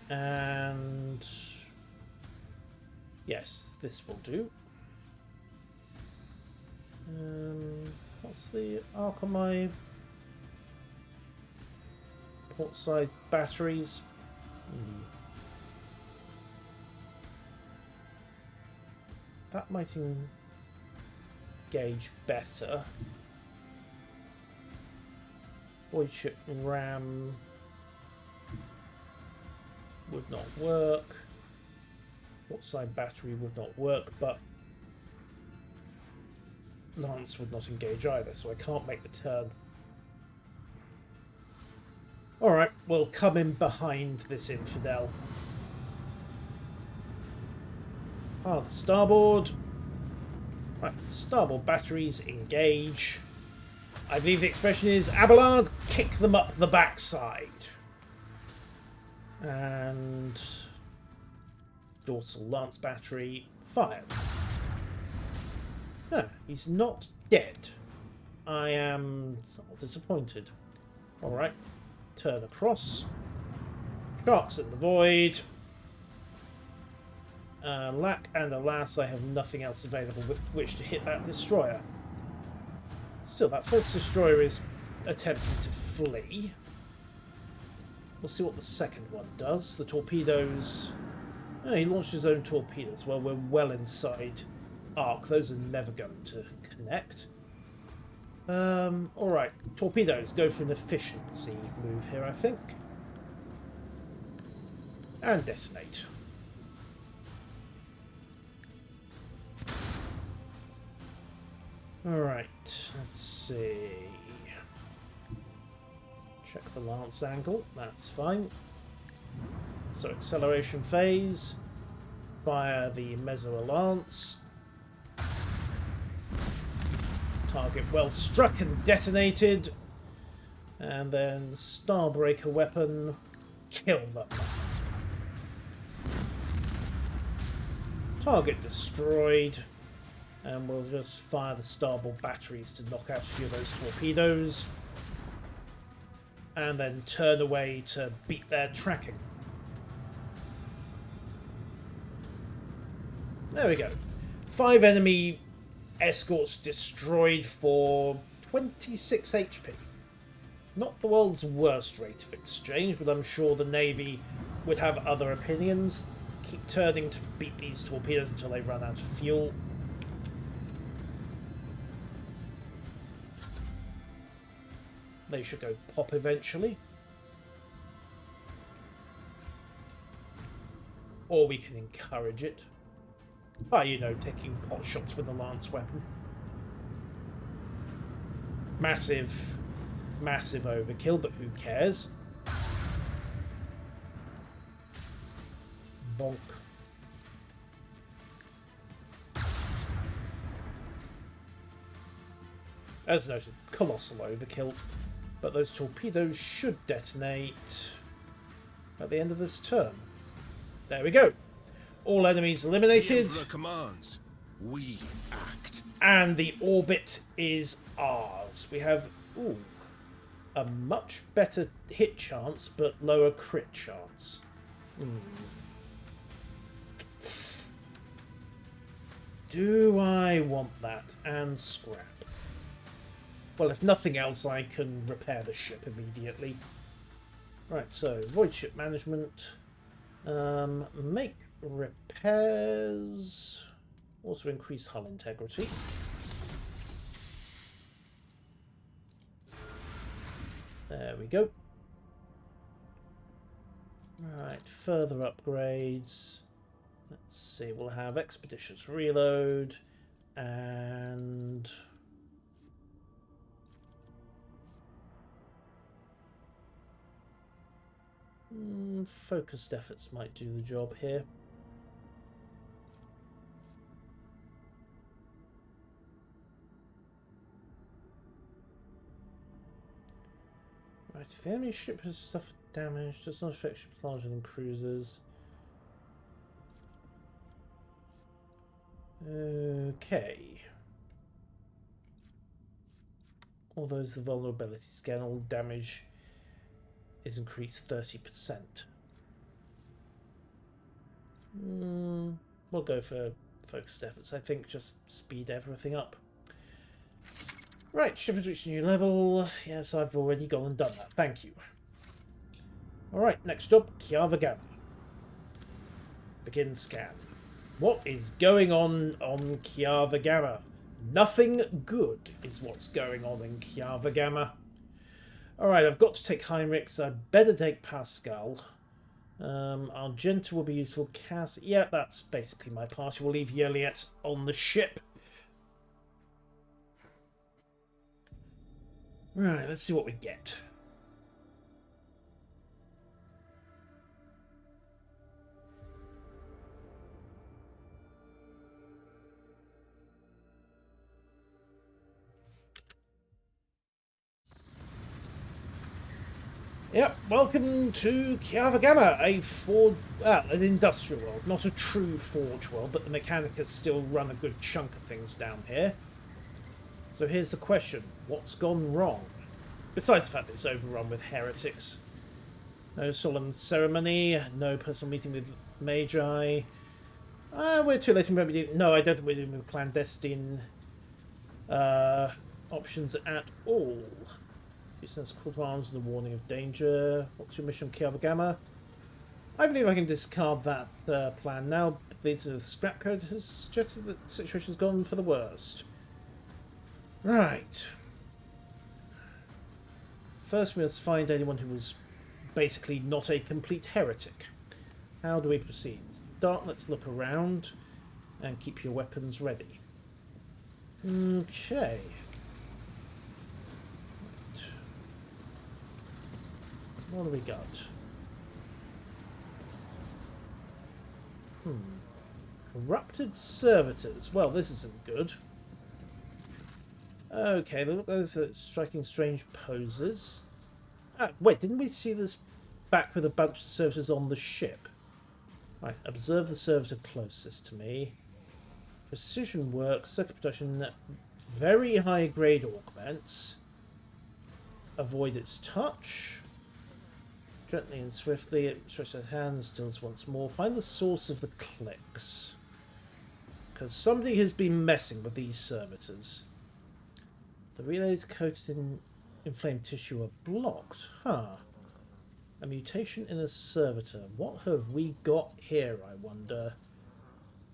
And... yes, this will do. What's the arc on my port side batteries? That might engage better. Void ship ram would not work. Port side battery would not work, but lance would not engage either, so I can't make the turn. Alright, we'll come in behind this infidel. Hard starboard. Right, starboard batteries engage. I believe the expression is Abelard, kick them up the backside. And dorsal lance battery fired. Ah, he's not dead. I am somewhat disappointed. Alright. Turn across. Sharks in the void. Lack and alas, I have nothing else available with which to hit that destroyer. Still, that first destroyer is attempting to flee. We'll see what the second one does. The torpedoes... oh, he launched his own torpedoes. Well, we're well inside arc. Those are never going to connect. Alright, torpedoes go for an efficiency move here, I think. And detonate. Alright, let's see. Check the lance angle, that's fine. So acceleration phase. Fire the meso lance. Target well struck and detonated. And then Starbreaker weapon. Kill them. Target destroyed. And we'll just fire the starboard batteries to knock out a few of those torpedoes. And then turn away to beat their tracking. There we go. 5 enemy escorts destroyed for 26 HP. Not the world's worst rate of exchange, but I'm sure the Navy would have other opinions. Keep turning to beat these torpedoes until they run out of fuel. They should go pop eventually. Or we can encourage it. By, you know, taking pot shots with a lance weapon. Massive, massive overkill, but who cares? Bonk. As noted, colossal overkill. But those torpedoes should detonate at the end of this turn. There we go. All enemies eliminated. The Emperor commands. We act. And the orbit is ours. We have a much better hit chance, but lower crit chance. Do I want that? And scrap. Well, if nothing else, I can repair the ship immediately. Right, so void ship management. Make repairs. Also increase hull integrity. There we go. Right, further upgrades. Let's see, we'll have expeditious reload and focused efforts might do the job here. Right, if the enemy ship has suffered damage, does not affect ships larger than cruisers. Okay. Although the vulnerability scan, all damage is increased 30%. We'll go for focused efforts. I think just speed everything up. Right, ship has reached a new level. Yes, I've already gone and done that. Thank you. Alright, next up, Kiava Gamma. Begin scan. What is going on Kiava Gamma? Nothing good is what's going on in Kiava Gamma. Alright, I've got to take Heinrichs. I'd better take Pascal. Argenta will be useful. Cass. Yeah, that's basically my party. We'll leave Yeliet on the ship. Right, let's see what we get. Yep, welcome to Kiava Gamma, an industrial world, not a true forge world, but the Mechanicus still run a good chunk of things down here. So here's the question, what's gone wrong? Besides the fact that it's overrun with heretics. No solemn ceremony, no personal meeting with Magi. We're too late in remedying. No, I don't think we're dealing with clandestine options at all. Business call to arms and the warning of danger. What's your mission, Kiava Gamma? I believe I can discard that plan now. The scrap code has suggested that the situation's gone for the worst. Right. First, we must find anyone who was basically not a complete heretic. How do we proceed? Start, let's look around and keep your weapons ready. Okay. What do we got? Corrupted servitors. Well, this isn't good. Okay, they look like they're striking strange poses. Wait, didn't we see this back with a bunch of servitors on the ship? Right, observe the servitor closest to me. Precision work, circuit protection, very high grade augments. Avoid its touch. Gently and swiftly, it stretches its hands, stills once more. Find the source of the clicks. Because somebody has been messing with these servitors. The relays coated in inflamed tissue are blocked. Huh. A mutation in a servitor. What have we got here, I wonder?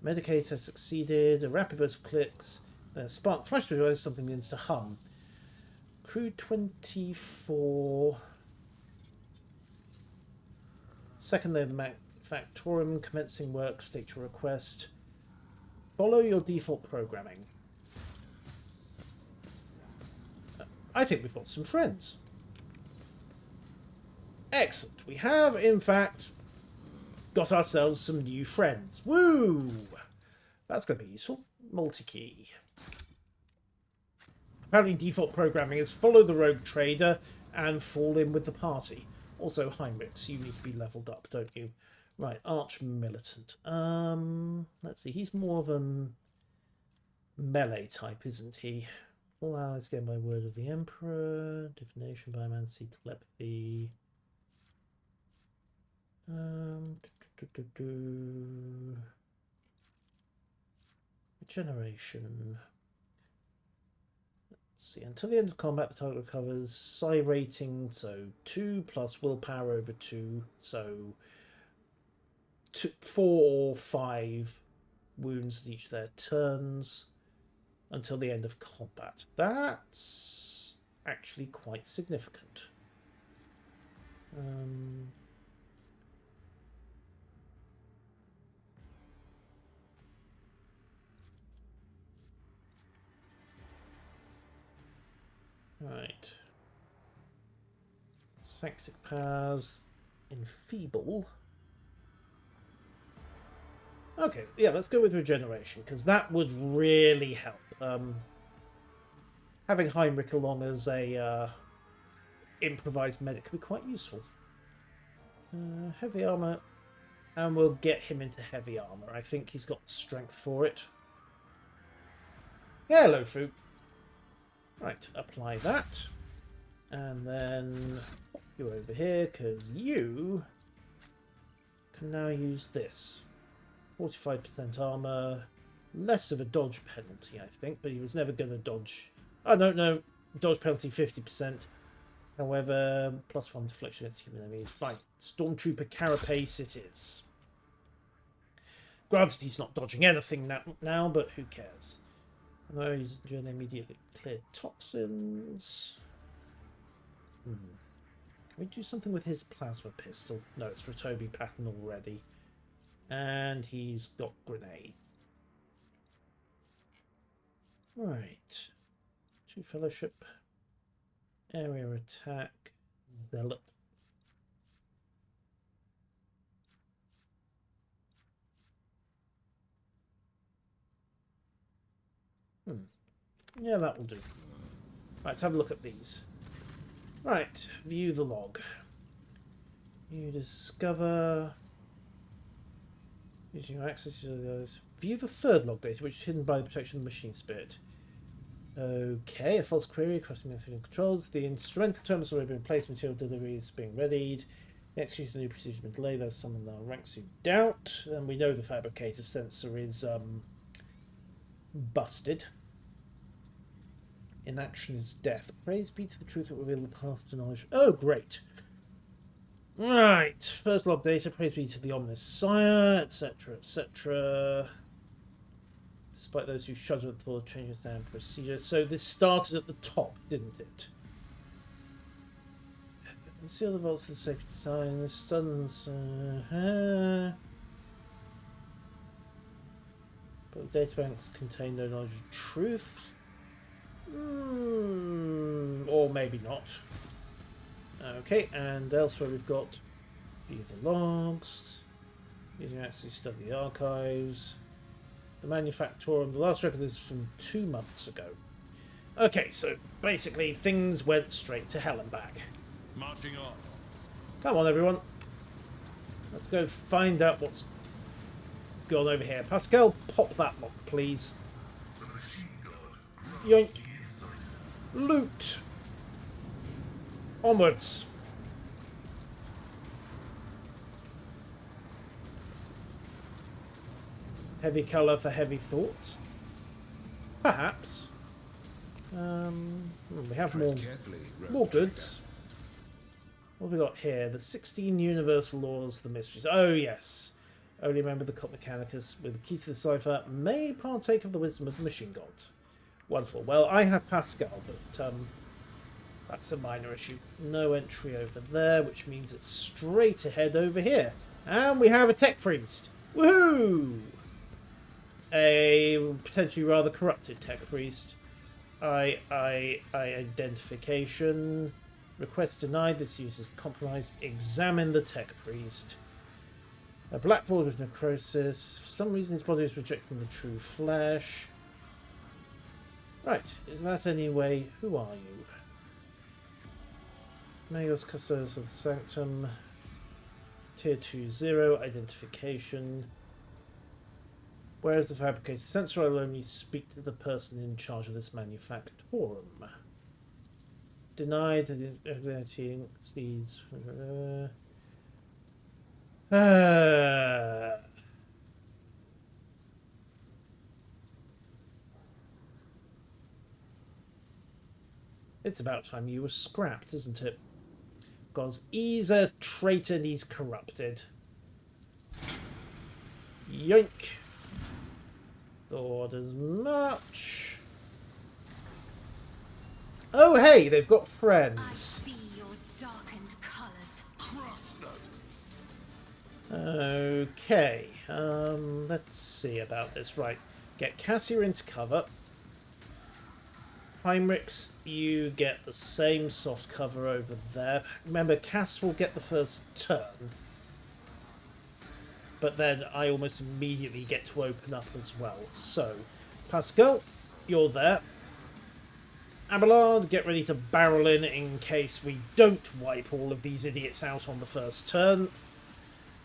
Medicate has succeeded. A rapid burst of clicks. Then a spark flash to realize something begins to hum. Crew 24. Second layer of the Factorum. Commencing work. State your request. Follow your default programming. I think we've got some friends. Excellent. We have, in fact, got ourselves some new friends. Woo! That's going to be useful. Multi-key. Apparently default programming is follow the rogue trader and fall in with the party. Also, Heinrichs, you need to be leveled up, don't you? Right, Arch-Militant. Let's see, he's more of a melee type, isn't he? All allies gained by word of the Emperor. Divination, biomancy, telepathy. Regeneration. Let's see. Until the end of combat, the target recovers psi rating, so 2 plus willpower over 2, so 4 or 5 wounds at each of their turns until the end of combat. That's actually quite significant. Right. Sanctic powers. Enfeeble. Okay, yeah, let's go with regeneration, because that would really help. Having Heinrich along as a improvised medic could be quite useful. Heavy armor, and we'll get him into heavy armor. I think he's got the strength for it. Yeah, hello, Fu. Right, apply that. And then pop you over here, because you can now use this. 45% armor, less of a dodge penalty, I think, but he was never going to dodge. I don't know, dodge penalty 50%. However, +1 deflection against human enemies. Fine, Stormtrooper Carapace it is. Granted, he's not dodging anything now, but who cares? No, he's doing immediately cleared toxins. Can we do something with his plasma pistol? No, it's Ratobi pattern already. And he's got grenades. Right. 2 fellowship. Area attack. Zealot. Yeah, that will do. Right, let's have a look at these. Right, view the log. You discover... Using your access to those. View the third log data, which is hidden by the protection of the machine spirit. Okay, a false query across the manufacturing controls. The instrumental terminals have already been placed. Material delivery is being readied. The execution of the new procedure has been delayed. There's someone now ranks you doubt. And we know the fabricator sensor is busted. Inaction is death. Praise be to the truth that reveal the path to knowledge. Oh, great. Right, first log data, praise be to the ominous sire, etc., etc. Despite those who shudder at the thought of changes down procedure. So this started at the top, didn't it? Conceal the vaults of the sacred design. This stuns. But the databanks contain no knowledge of truth. Or maybe not. Okay, and elsewhere we've got view the logs, using access to study the archives, the manufactorum. The last record is from 2 months ago. Okay, so basically things went straight to hell and back. Marching on. Come on, everyone. Let's go find out what's gone over here. Pascal, pop that lock, please. The machine god. Yoink. The insight. Loot. Onwards. Heavy colour for heavy thoughts. Perhaps. We have more goods. What have we got here? The 16 universal laws, the mysteries. Oh, yes. Only member of the Cult Mechanicus with the key to the cipher may partake of the wisdom of the machine gods. Wonderful. Well, I have Pascal, but that's a minor issue. No entry over there, which means it's straight ahead over here. And we have a tech priest. Woohoo! A potentially rather corrupted tech priest. Identification. Request denied. This use is compromised. Examine the tech priest. A black border with necrosis. For some reason his body is rejecting the true flesh. Right, is that anyway? Who are you? Magos Custodians of the Sanctum. Tier 2-0, identification. Where is the fabricated sensor? I'll only speak to the person in charge of this manufactorum. Denied identity seeds. It's about time you were scrapped, isn't it? Because he's a traitor and he's corrupted. Yoink. Thought as much. Oh, hey, they've got I friends. see your darkened colors. Okay, let's see about this. Right, get Cassia into cover. Heinrichs, you get the same soft cover over there. Remember, Cass will get the first turn. But then I almost immediately get to open up as well. So, Pascal, you're there. Abelard, get ready to barrel in case we don't wipe all of these idiots out on the first turn.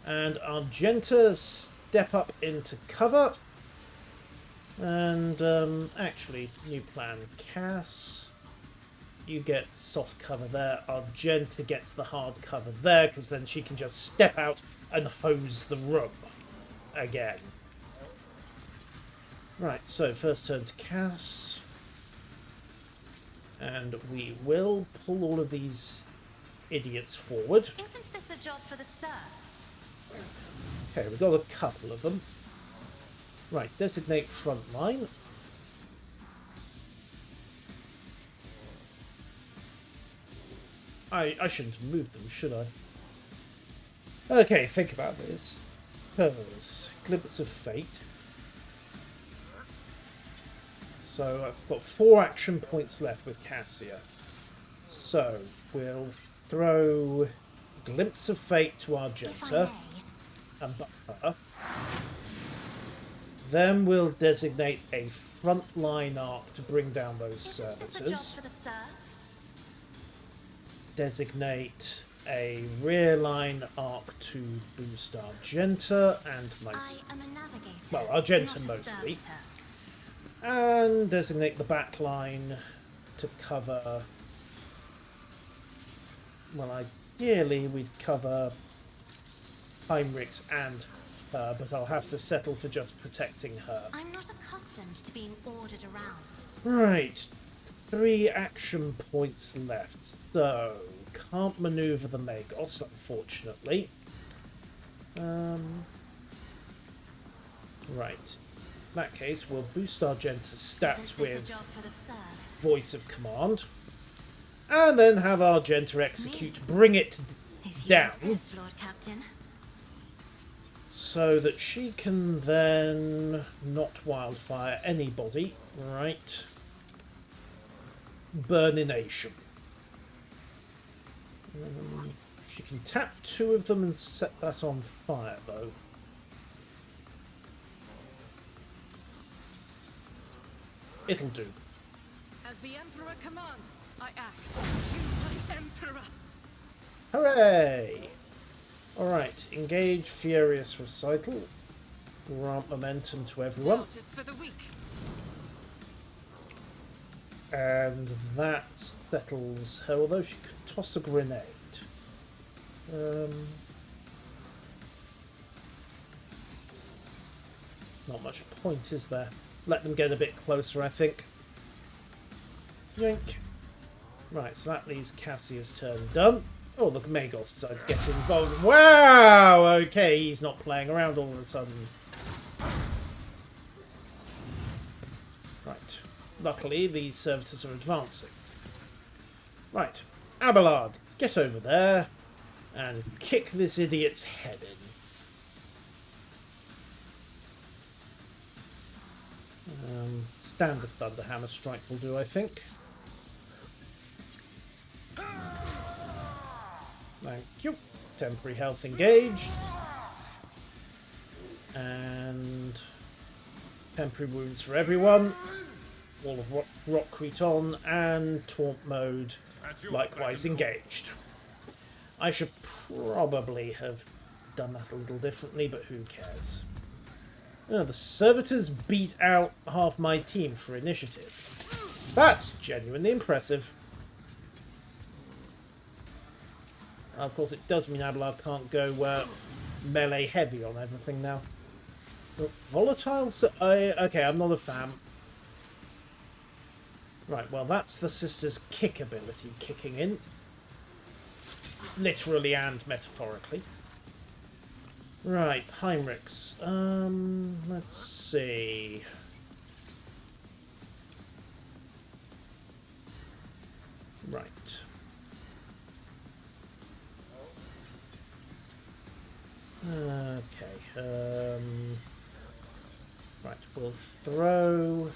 And Argenta, step up into cover. And, actually, new plan. Cass, you get soft cover there. Argenta gets the hard cover there, because then she can just step out and hose the room again. Right, so first turn to Cass. And we will pull all of these idiots forward. Isn't this a job for the serfs? Okay, we've got a couple of them. Right, designate front line. I shouldn't have moved them, should I? Okay, think about this. Purge, Glimpse of Fate. So I've got 4 action points left with Cassia. So we'll throw Glimpse of Fate to If I Argenta may, and Butler. Then we'll designate a frontline arc to bring down those isn't this a job servitors. for the serfs? Designate a rear line arc to boost Argenta and I myself. am a navigator. Well, Argenta not a mostly. servitor. And designate the back line to cover... Well, ideally we'd cover Heinrichs and her, but I'll have to settle for just protecting her. I'm not accustomed to being ordered around. Right. 3 action points left. So, can't maneuver the Magos, unfortunately. Right. In that case, we'll boost Argenta's stats Isn't this with a job for the serfs? Voice of Command. And then have Argenta execute, bring it If you down, insist, Lord Captain. so that she can then not wildfire anybody. Right. Burnination. She can tap 2 of them and set that on fire, though. It'll do. As the Emperor commands, I act. You, my Emperor! Hooray! Alright, engage Furious Recital. Grant momentum to everyone. Doubt is for the weak. And that settles her, although she could toss a grenade. Not much point, is there? Let them get a bit closer, I think. Drink. Right, so that leaves Cassia's turn done. Oh, the Magos decided to get involved. Wow! Okay, he's not playing around all of a sudden. Right. Luckily, these servitors are advancing. Right. Abelard, get over there and kick this idiot's head in. Standard Thunderhammer strike will do, I think. Thank you. Temporary health engaged. And temporary wounds for everyone. Wall of Rockcrete on, and Taunt mode likewise engaged. I should probably have done that a little differently, but who cares? Oh, the servitors beat out half my team for initiative. That's genuinely impressive. Of course, it does mean Abelard can't go melee heavy on everything now. But volatiles? Okay, I'm not a fan. Right, well, that's the sister's kick ability kicking in. Literally and metaphorically. Right, Heinrichs. Let's see. Right. Okay. Right, we'll throw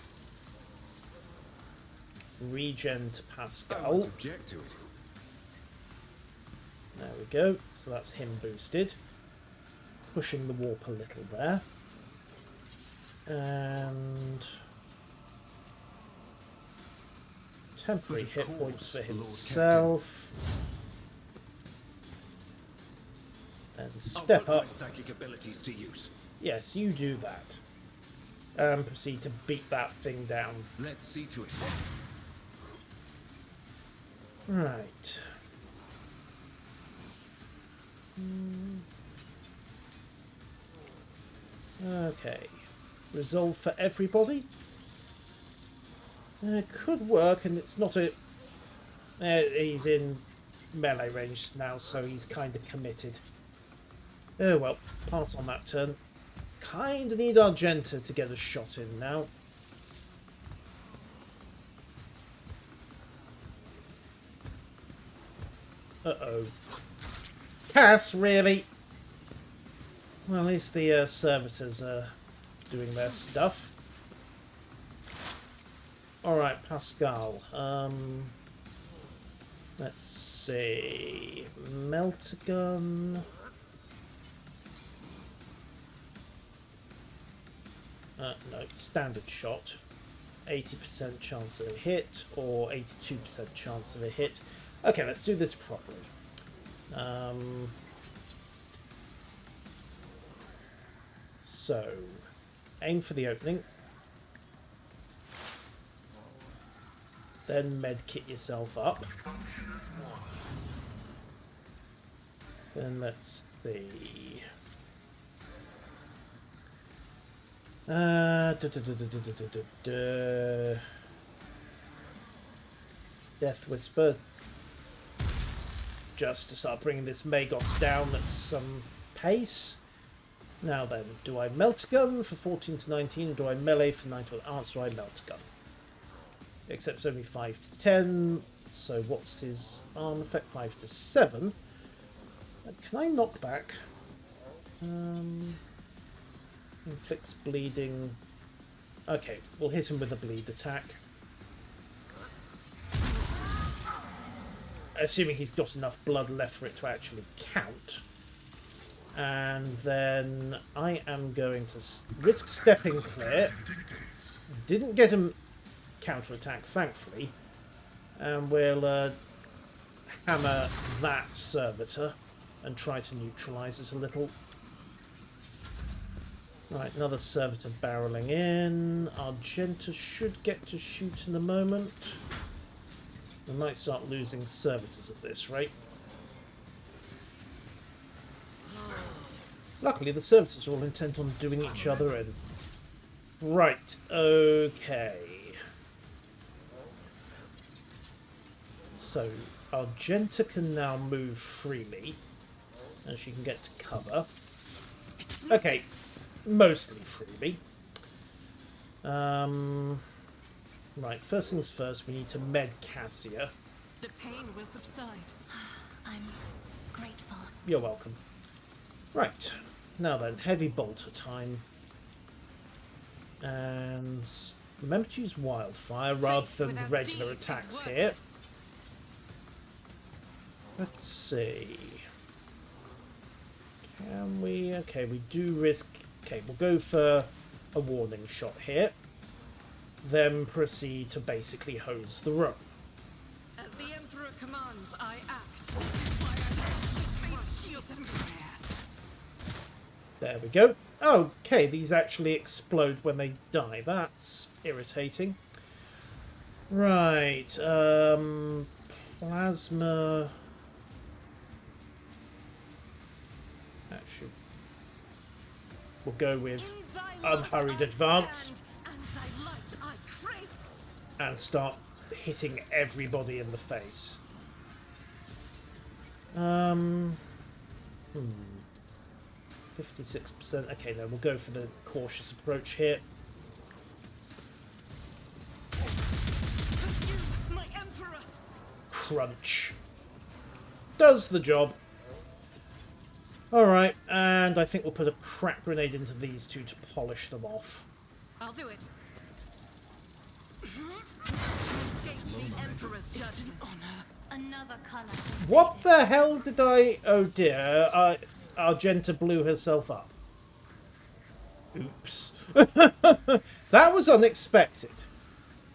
regen to I Pascal. won't object to it. There we go. So that's him boosted. Pushing the warp a little there. And temporary But of hit course, points for Lord himself. And I'll step put up. my psychic abilities to use. Yes, you do that. And proceed to beat that thing down. Let's see to it. Right. Okay. Resolve for everybody. It could work, and it's not a... he's in melee range now, so he's kind of committed. Oh well, pass on that turn. Kind of need Argenta to get a shot in now. Uh-oh. Cass, really? Well, at least the servitors are doing their stuff. Alright, Pascal. Let's see. Meltagun. No, standard shot. 80% chance of a hit, or 82% chance of a hit. Okay, let's do this properly. So, aim for the opening. Then medkit yourself up. Then let's see. Death Whisper. Just to start bringing this Magos down at some pace. Now then, do I Meltagun for 14 to 19, or do I melee for 9 to... Answer, I Meltagun. Except it's only 5 to 10, so what's his arm effect? 5 to 7. Can I knock back? Inflicts bleeding. Okay, we'll hit him with a bleed attack. Assuming he's got enough blood left for it to actually count. And then I am going to risk stepping clear. Didn't get him counterattack, thankfully. And we'll hammer that servitor and try to neutralise it a little. Right, another servitor barreling in. Argenta should get to shoot in a moment. We might start losing servitors at this rate. Luckily, the servitors are all intent on doing each other in. Right, okay. So, Argenta can now move freely. And she can get to cover. Okay, mostly freely. Right, first things first, we need to med Cassia. The pain will subside. I'm grateful. You're welcome. Right, now then, heavy bolter time. And remember to use wildfire rather than the regular attacks here. Let's see. Can we... Okay, we do risk... Okay, we'll go for a warning shot here. Then proceed to basically hose the room. As the Emperor commands, I act. There we go. Okay, these actually explode when they die. That's irritating. Right, plasma... Actually, we'll go with unhurried advance and start hitting everybody in the face. 56%. Okay, no, we'll go for the cautious approach here. My Emperor. crunch. Does the job. Alright, and I think we'll put a crack grenade into these two to polish them off. I'll do it. Escape the Emperor's judgment. Honor. Another color. What the hell did I... Oh dear, Argenta blew herself up. Oops. That was unexpected.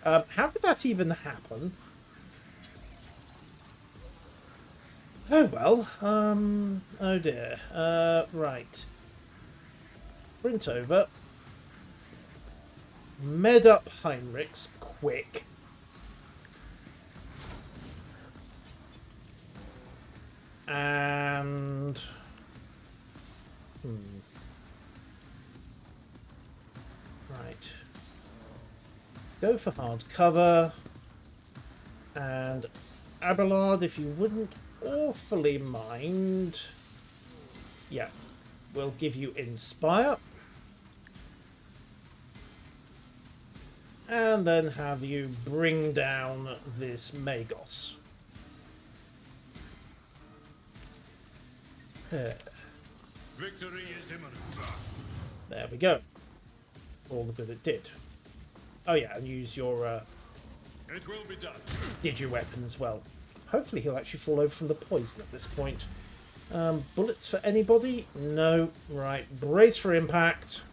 How did that even happen? Oh well, oh dear. Right. Sprint over. Med up Heinrichs, quick. And... Right. Go for hard cover. And Abelard, if you wouldn't awfully mind. Yeah. We'll give you Inspire. And then have you bring down this Magos. Victory is imminent. There we go. All the good it did. Oh yeah, and use your It will be done. Digi-weapon as well. Hopefully he'll actually fall over from the poison at this point. Bullets for anybody? No. Right. Brace for impact.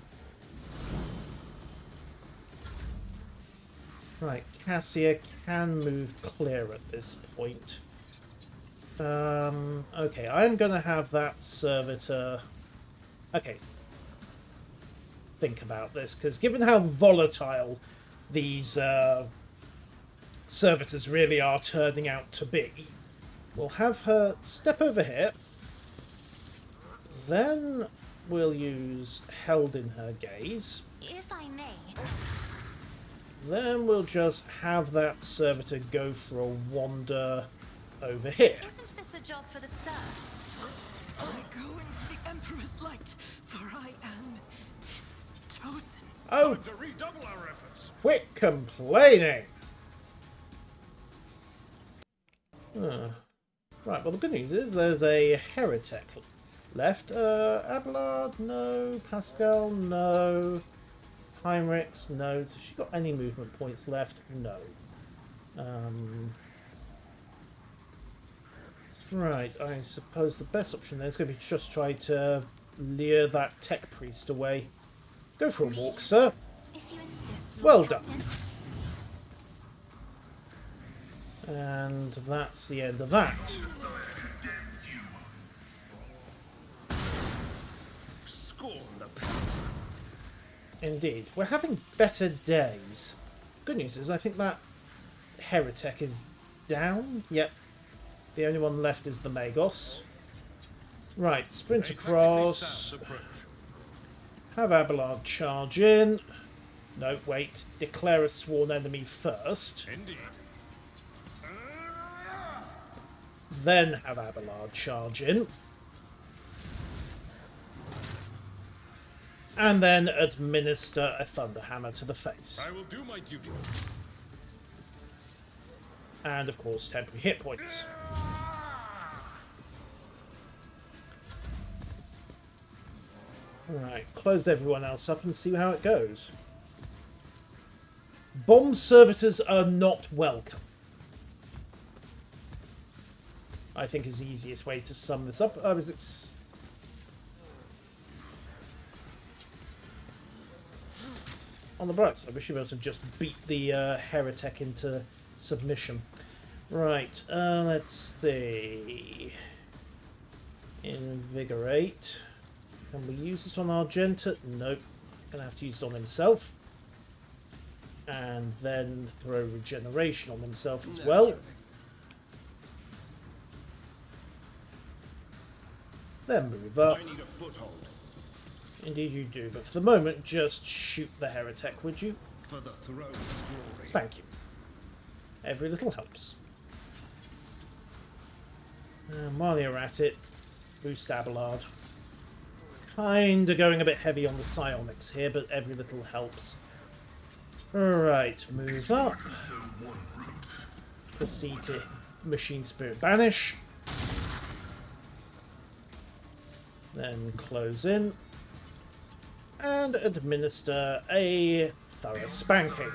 Right. Cassia can move clear at this point. Okay, I'm going to have that servitor... Okay. Think about this, because given how volatile these servitors really are turning out to be, we'll have her step over here. Then we'll use Held in Her Gaze. If I may. Then we'll just have that servitor go for a wander over here. Isn't this a job for the serfs? I go into the Emperor's light, for I am his chosen. Oh, To redouble our efforts. quit complaining! Right, well the good news is there's a heretic left. Abelard, no. Pascal, no. Heinrichs, no. Has she got any movement points left? No. Right, I suppose the best option then is going to be to just try to lure that tech priest away. Go for a walk, sir. If you insist, Lord Well done. Captain. And that's the end of that. Scorn the power. Indeed. We're having better days. Good news is I think that heretic is down. Yep. The only one left is the Magos. Right, sprint across. Have Abelard charge in. No, wait. Declare a sworn enemy first. Indeed. Then have Abelard charge in. And then administer a Thunderhammer to the face. I will do my duty. And, of course, temporary hit points. Right, close everyone else up and see how it goes. Bomb servitors are not welcome. I think is the easiest way to sum this up. I was on the bright side, we should be able to just beat the heretic into submission. Right, let's see. Invigorate. Can we use this on Argenta? Nope. Gonna have to use it on himself. And then throw regeneration on himself as well. Then move up. I need a foothold. Indeed you do, but for the moment, just shoot the heretic, would you? For the throne's glory. Thank you. Every little helps. While you're at it, boost Abelard. Kinda going a bit heavy on the psionics here, but every little helps. Alright, move up. Proceed to Machine Spirit Banish. Then close in. And administer a thorough spanking.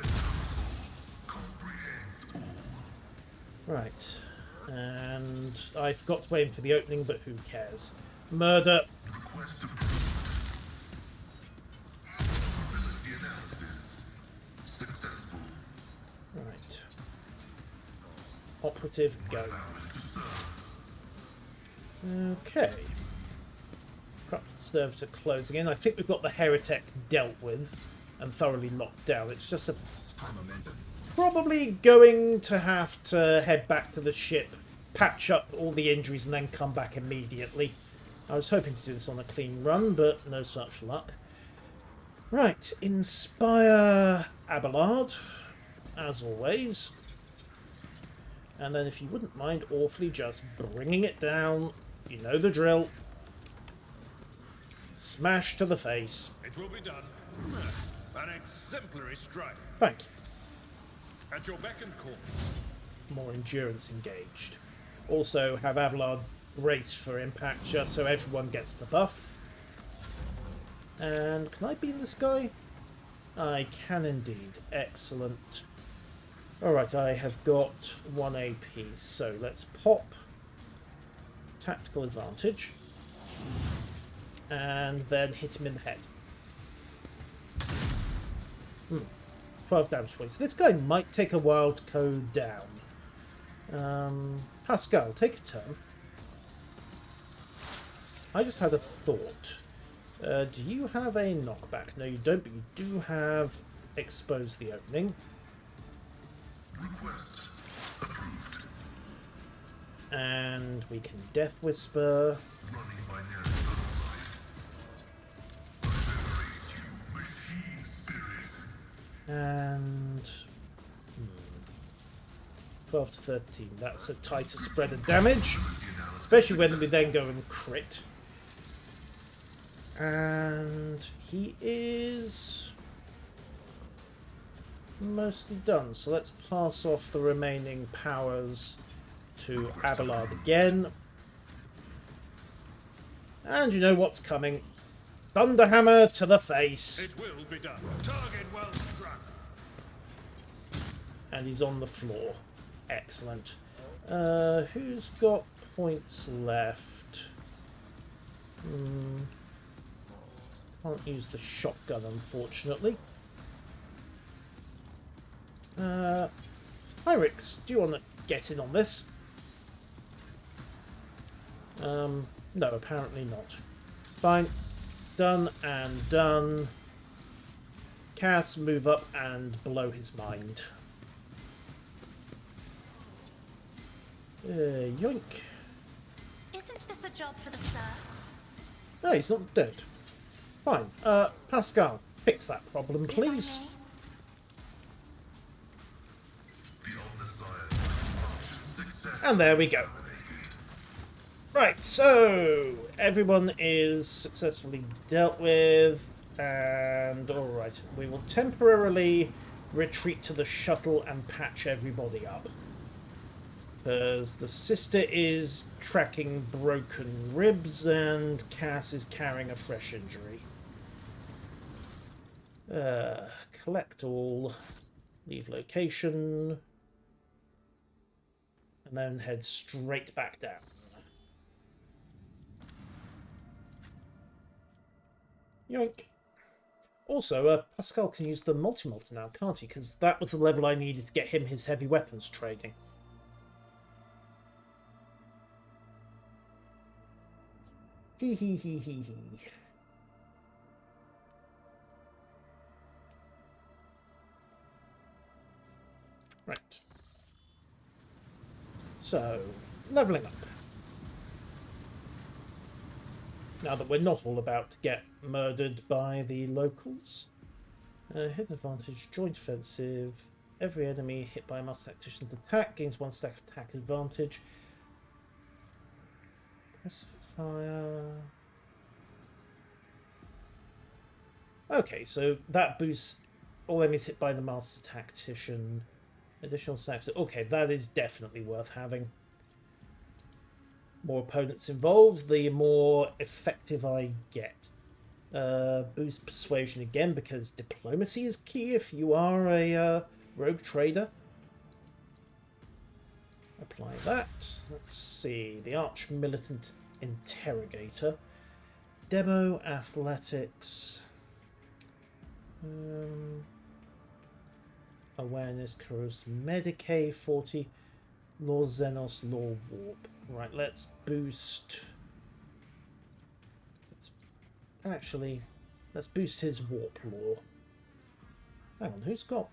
Right. And I forgot to aim for the opening, but who cares? Murder. Right. Operative, go. Okay. Corrupted Servitor closing in. I think we've got the Heretic dealt with and thoroughly locked down. It's just probably going to have to head back to the ship, patch up all the injuries, and then come back immediately. I was hoping to do this on a clean run, but no such luck. Right, inspire Abelard, as always. And then if you wouldn't mind awfully just bringing it down, you know the drill. Smash to the face. It will be done. An exemplary strike. Thank you. At your beck and call. More endurance engaged. Also have Abelard race for impact just so everyone gets the buff. And can I beam this guy? I can indeed. Excellent. Alright, I have got 1 AP, so let's pop tactical advantage and then hit him in the head. 12 damage points. This guy might take a while to go down. Pascal, take a turn. I just had a thought. Do you have a knockback? No, you don't, but you do have expose the opening. Request approved. And we can Death Whisper. Running by near I liberate you, machine spirit. And 12 to 13. That's a tighter spread of damage, especially when we then go and crit. And he is mostly done. So let's pass off the remaining powers to Abelard again. And you know what's coming. Thunderhammer to the face. It will be done. Target well struck. And he's on the floor. Excellent. Who's got points left? Can't use the shotgun, unfortunately. Hyrix, do you want to get in on this? No, apparently not. Fine. Done and done. Cass, move up and blow his mind. Yoink. Isn't this a job for the serfs? No, he's not dead. Fine. Pascal, fix that problem, If I please. may. The undesired function success. And there we go. Right, so everyone is successfully dealt with, and alright, we will temporarily retreat to the shuttle and patch everybody up. Because the sister is tracking broken ribs and Cass is carrying a fresh injury. Collect all, leave location, and then head straight back down. Yoink. Also, Pascal can use the multi-multi now, can't he? Because that was the level I needed to get him his heavy weapons training. Hee hee hee hee hee. Right. So, leveling up. Now that we're not all about to get murdered by the locals. Hidden advantage, joint offensive. Every enemy hit by a master tactician's attack gains 1 stack of attack advantage. Fire. Okay, so that boosts all enemies hit by the master tactician Additional stacks. Okay, that is definitely worth having. More opponents involved, the more effective I get. Boost persuasion again, because diplomacy is key if you are a rogue trader. Apply that. Let's see. The Arch Militant Interrogator. Demo Athletics. Awareness, Charisma, Medicae, 40. Law Xenos, Law Warp. Right, let's boost... let's boost his Warp Law. Hang on, who's got...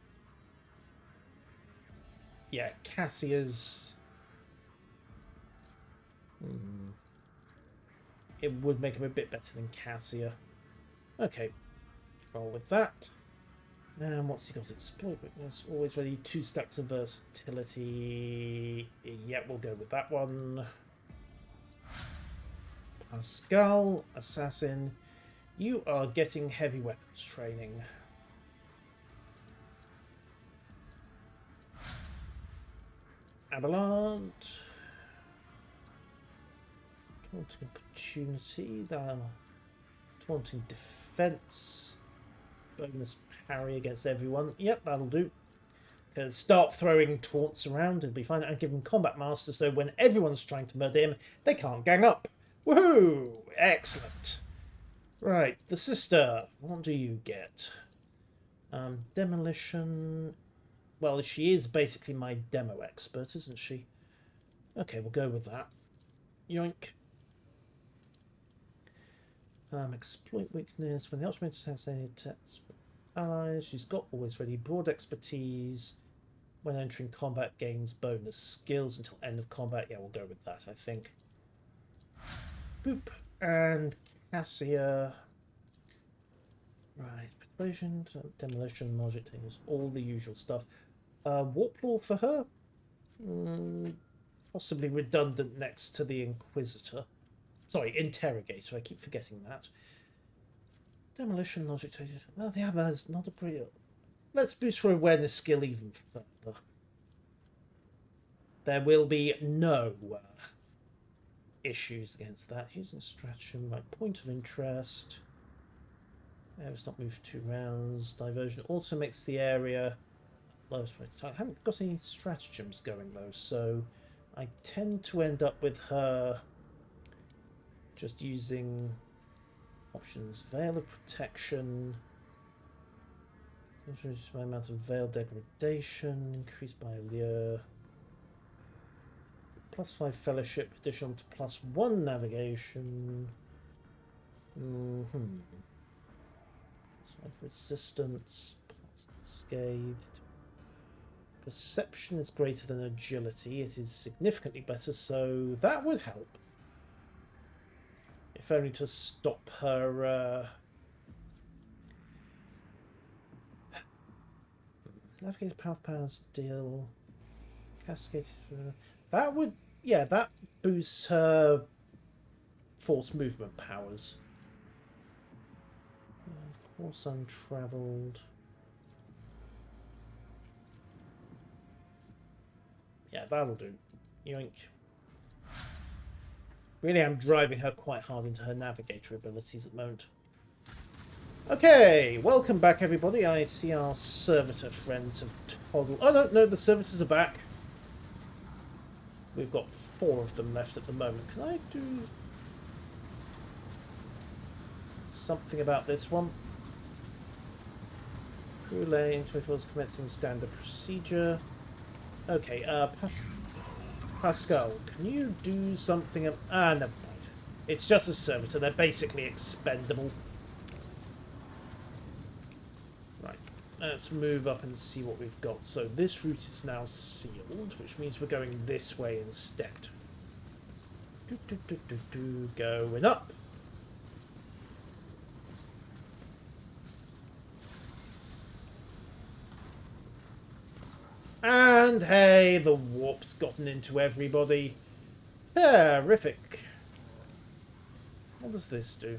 Yeah, Cassia's... It would make him a bit better than Cassia. Okay, roll with that. And what's he got? Exploit Witness, always ready. 2 stacks of versatility. Yeah, we'll go with that one. Pascal, Assassin. You are getting heavy weapons training. Abort. Taunting Opportunity. Taunting Defense. Bonus parry against everyone. Yep, that'll do. Start throwing taunts around, it'll be fine. And give him Combat Master, so when everyone's trying to murder him, they can't gang up. Woohoo! Excellent. Right, the sister. What do you get? Demolition. Well, she is basically my demo expert, isn't she? Okay, we'll go with that. Yoink. Exploit weakness. When the ultimate attacks any attacks allies, she's got always ready. Broad expertise. When entering combat, gains bonus skills until end of combat. Yeah, we'll go with that, I think. Boop. And Cassia. Right. Persuasion, demolition, logic tables, all the usual stuff. Warp Law for her? Possibly redundant next to the Inquisitor. Sorry, Interrogator. I keep forgetting that. Demolition, logic tables. Well, the other is not a great... Let's boost her awareness skill even further. There will be no issues against that. Using stratagem, right, point of interest. Let's not move 2 rounds. Diversion also makes the area lowest point of time. I haven't got any stratagems going though, so I tend to end up with her just using options. Veil of Protection. Increase my amount of Veil Degradation. Increased by Allure. +5 Fellowship. Additional to +1 Navigation. +5 Resistance. +Scathed. Perception is greater than Agility. It is significantly better, so that would help. If only to stop her... Navigator powers deal. Cascade. That would... Yeah, that boosts her force movement powers. Course untravelled. Yeah, that'll do. Yoink. Really, I'm driving her quite hard into her navigator abilities at the moment. Okay, welcome back, everybody. I see our servitor friends have toddled. Oh, no, the servitors are back. We've got 4 of them left at the moment. Can I do something about this one? Relay in 24 is commencing standard procedure. Okay, Pascal, can you do something? Never mind. It's just a servitor. They're basically expendable. Right, let's move up and see what we've got. So this route is now sealed, which means we're going this way instead. Going up. And hey, the warp's gotten into everybody. Terrific. What does this do?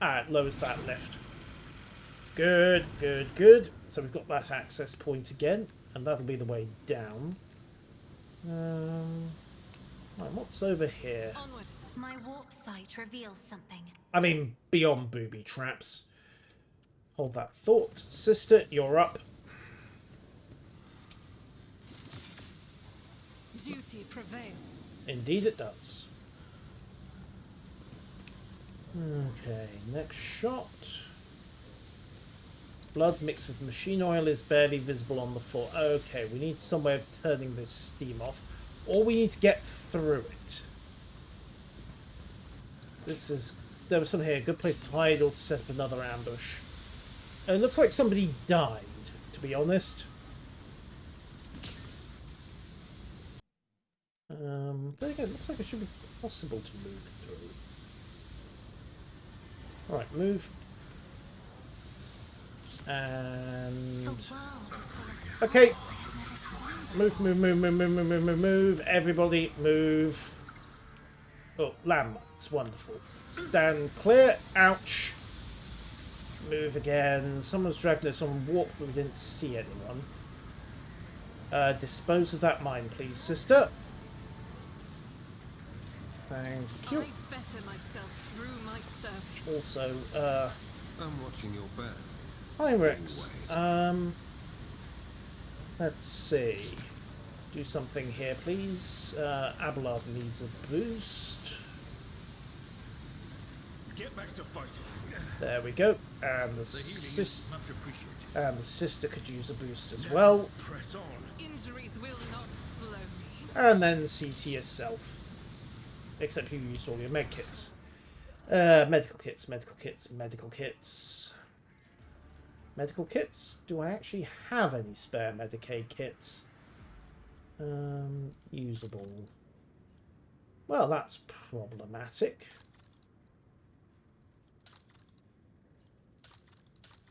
It lowers that left. Good, good, good. So we've got that access point again, and that'll be the way down. Right, what's over here? Onward. My warp sight reveals something. I mean, beyond booby traps. Hold that thought. Sister, you're up. Duty prevails. Indeed it does. Okay, next shot. Blood mixed with machine oil is barely visible on the floor. Okay, we need some way of turning this steam off. Or we need to get through it. There was some here. Good place to hide or to set up another ambush. It looks like somebody died, to be honest. There again, it looks like it should be possible to move through. Alright, move. And... The world is full of okay. Move. Everybody, move. Oh, landmines. Wonderful. Stand clear. Ouch. Move again. Someone's dragging us on warp, but we didn't see anyone. Dispose of that mine, please, sister. Thank you. I better myself through my service. Also, I'm watching your back. hi, Rex. Let's see. Do something here, please. Abort needs a boost. Get back to fighting. There we go. And The healing is much appreciated. the sister could use a boost as well. Press on. Injuries will not slow me. And then CT yourself. Except you used all your med kits. Medical kits. Medical kits? Do I actually have any spare Medicaid kits? Usable. Well, that's problematic.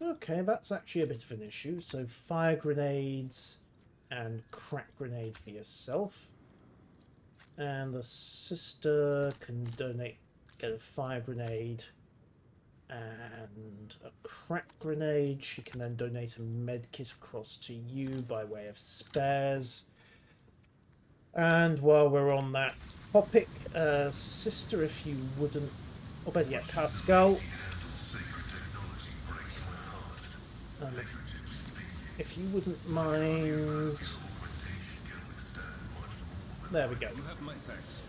Okay, that's actually a bit of an issue. So fire grenades and crack grenade for yourself. And the sister can get a fire grenade and a crack grenade. She can then donate a med kit across to you by way of spares. And while we're on that topic, sister, if you wouldn't, or better yet, Pascal, if you wouldn't mind. There we go. You have my thanks.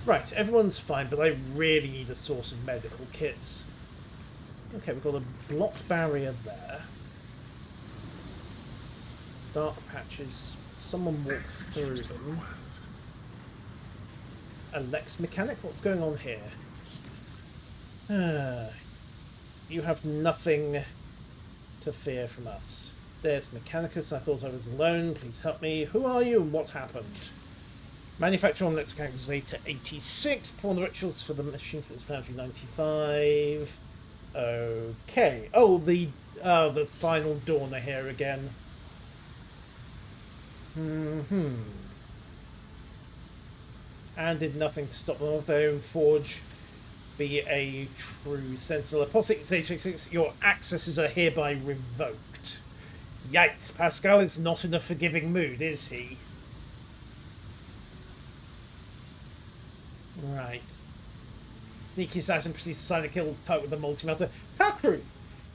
Right, everyone's fine, but I really need a source of medical kits. Okay, we've got a blocked barrier there. Dark patches. Someone walked through them. A Lex mechanic? What's going on here? You have nothing to fear from us. There's Mechanicus. I thought I was alone. Please help me. Who are you and what happened? Manufacture on Lex Mechanicus later 86. Perform the rituals for the machines was Foundry 95. Okay. Oh, the final Dawner here again. And did nothing to stop them of their own forge. Be a true sentinel. Apostate 866, your accesses are hereby revoked. Yikes, Pascal is not in a forgiving mood, is he? Right. Sneaky assassin proceeds to sign a kill target with a multi-melter. Takru!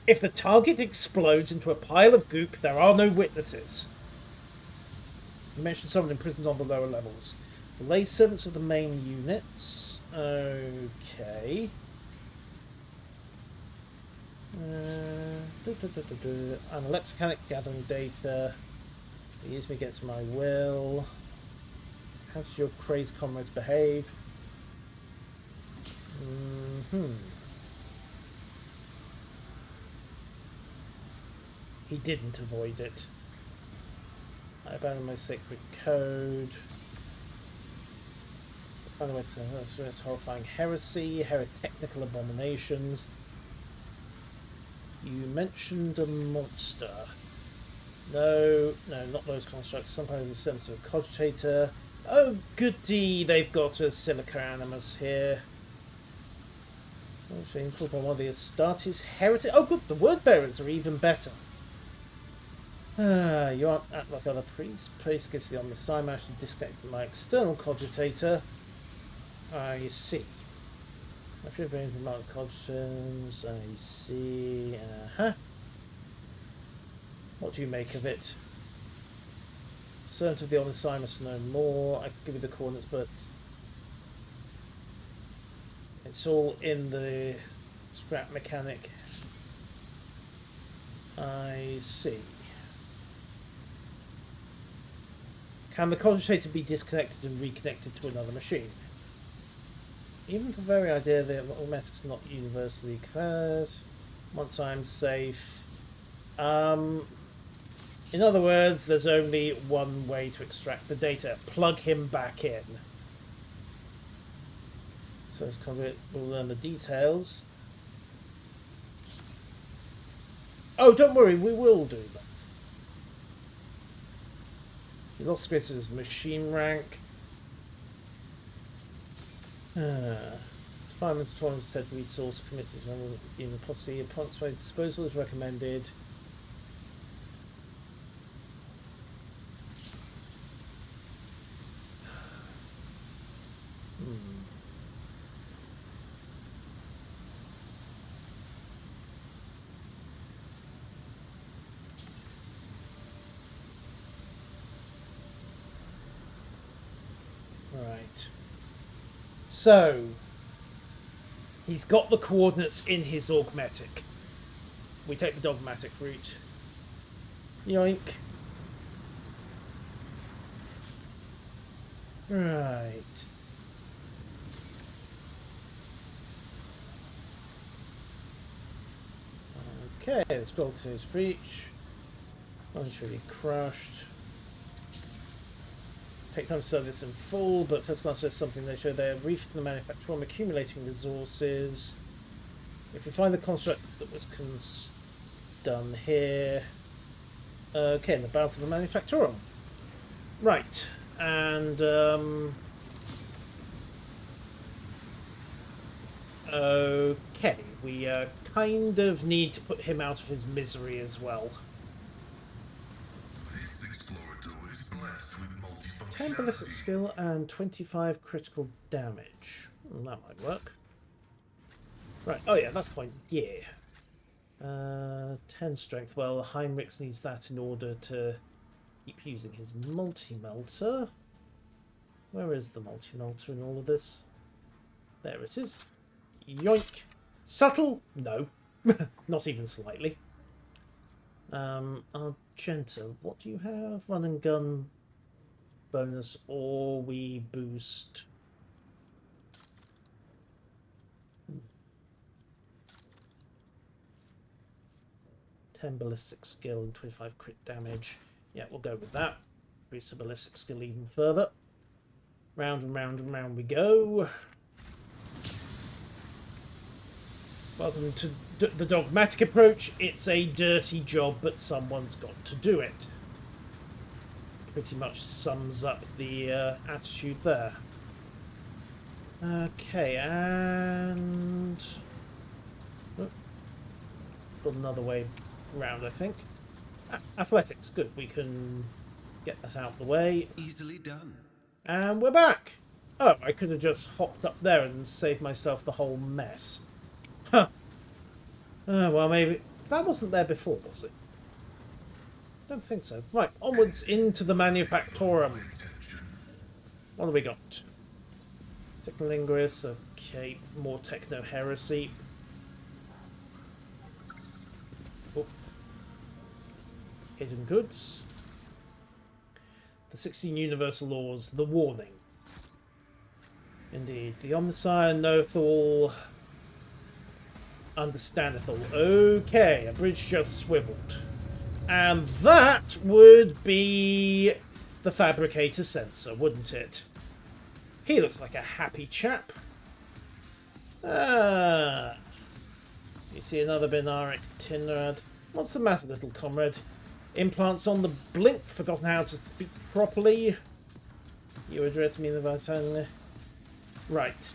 If the target explodes into a pile of goop, there are no witnesses. You mentioned someone imprisoned on the lower levels. The lay servants of the main units. Okay. I'm a Lex mechanic gathering data. Use me against my will. How does your crazed comrades behave? He didn't avoid it. I abandoned my sacred code. Find a way to horrifying heresy, heretical abominations. You mentioned a monster. No, not those constructs. Sometimes a sense of a cogitator. Oh, goody! They've got a silica animus here. Actually, called by one of the Astartes heritage. Oh, good. The word bearers are even better. You aren't act like other priests. Place gives the Omnisci managed to disconnect my external cogitator. I see. After being from Mark Cogitans, I see. What do you make of it? Certain of the Omnisci must know more. I can give you the coordinates, but it's all in the scrap mechanic. I see. Can the cogitator be disconnected and reconnected to another machine? Even the very idea that automatic's not universally cleared. Once I'm safe. In other words, there's only one way to extract the data. Plug him back in. So let's cover it. We'll learn the details. Oh, don't worry, we will do that. You lost Squid's machine rank. Department of Torrance said resource committed in the policy. Points by disposal is recommended. Right. So, he's got the coordinates in his augmetic. We take the dogmatic route. Yoink. Right. Okay, let's go to his breach. One's really crushed. Take time to serve this in full, but first class says something they show there. Reef the manufacturer accumulating resources. If we find the construct that was done here. Okay, and the balance of the manufacturer. Right, and okay, we kind of need to put him out of his misery as well. This explorator is blessed with 10 ballistic skill and 25 critical damage. That might work. Right, oh yeah, that's point. Yeah. 10 strength. Well, Heinrichs needs that in order to keep using his multi-melter. Where is the multi-melter in all of this? There it is. Yoink. Subtle? No. Not even slightly. Argenta, what do you have? Run and gun bonus, or we boost... 10 ballistic skill and 25 crit damage. Yeah, we'll go with that. Boost the ballistic skill even further. Round and round and round we go. Welcome to the dogmatic approach. It's a dirty job, but someone's got to do it. Pretty much sums up the attitude there. Okay, and... oh, got another way round, I think. Athletics, good. We can get that out of the way. Easily done. And we're back! Oh, I could have just hopped up there and saved myself the whole mess. Huh. Well, maybe... that wasn't there before, was it? Don't think so. Right, onwards into the Manufactorum. What have we got? Technolinguist, okay, more techno-heresy. Oh. Hidden goods. The 16 universal laws, the warning. Indeed, the Omnisci knoweth all, understandeth all. Okay, a bridge just swiveled. And that would be the Fabricator sensor, wouldn't it? He looks like a happy chap. Ah. You see another Binaric Tinrad. What's the matter, little comrade? Implants on the blink, forgotten how to speak properly. You address me in the right tongue. Right.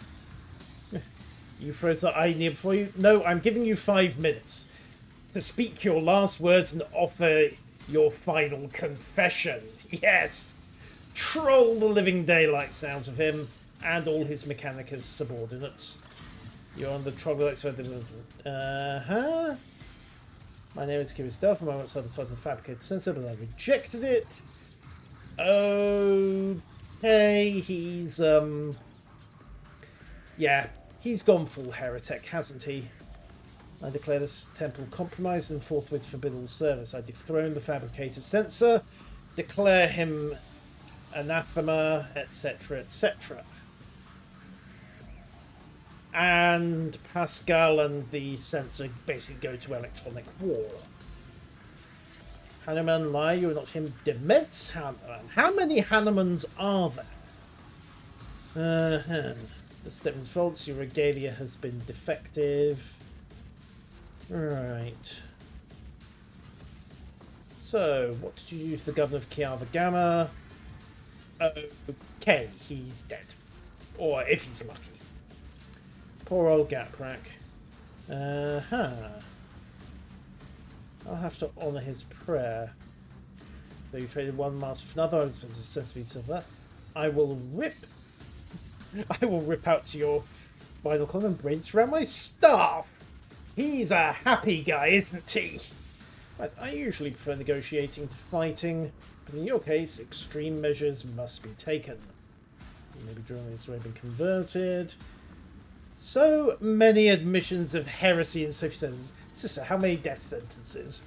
You froze that I need before you? No, I'm giving you 5 minutes to speak your last words and offer your final confession. Yes! Troll the living daylights out of him and all his Mechanicus subordinates. You're on the troglodytes for the... Uh-huh. My name is Kiava Gamma. I'm outside the Titan fabricated sensor, but I rejected it. Okay, he's, yeah, he's gone full heretic, hasn't he? I declare this temple compromised and forthwith forbid all service. I dethrone the fabricated censor, declare him anathema, etc., etc. And Pascal and the censor basically go to electronic war. Hanuman lie, you're not him. Dements Hanuman. How many Hanumans are there? The Stepman's faults, your regalia has been defective. Right. So, what did you use the governor of Kiava Gamma? Okay, he's dead. Or if he's lucky. Poor old Gaprak. I'll have to honour his prayer. Though you traded one mask for another, I was supposed to centimeters of that. I will rip out to your spinal column and brains around my staff. He's a happy guy, isn't he? But I usually prefer negotiating to fighting, but in your case, extreme measures must be taken. Maybe journalists have been converted. So many admissions of heresy and Sophie says, Sister, how many death sentences?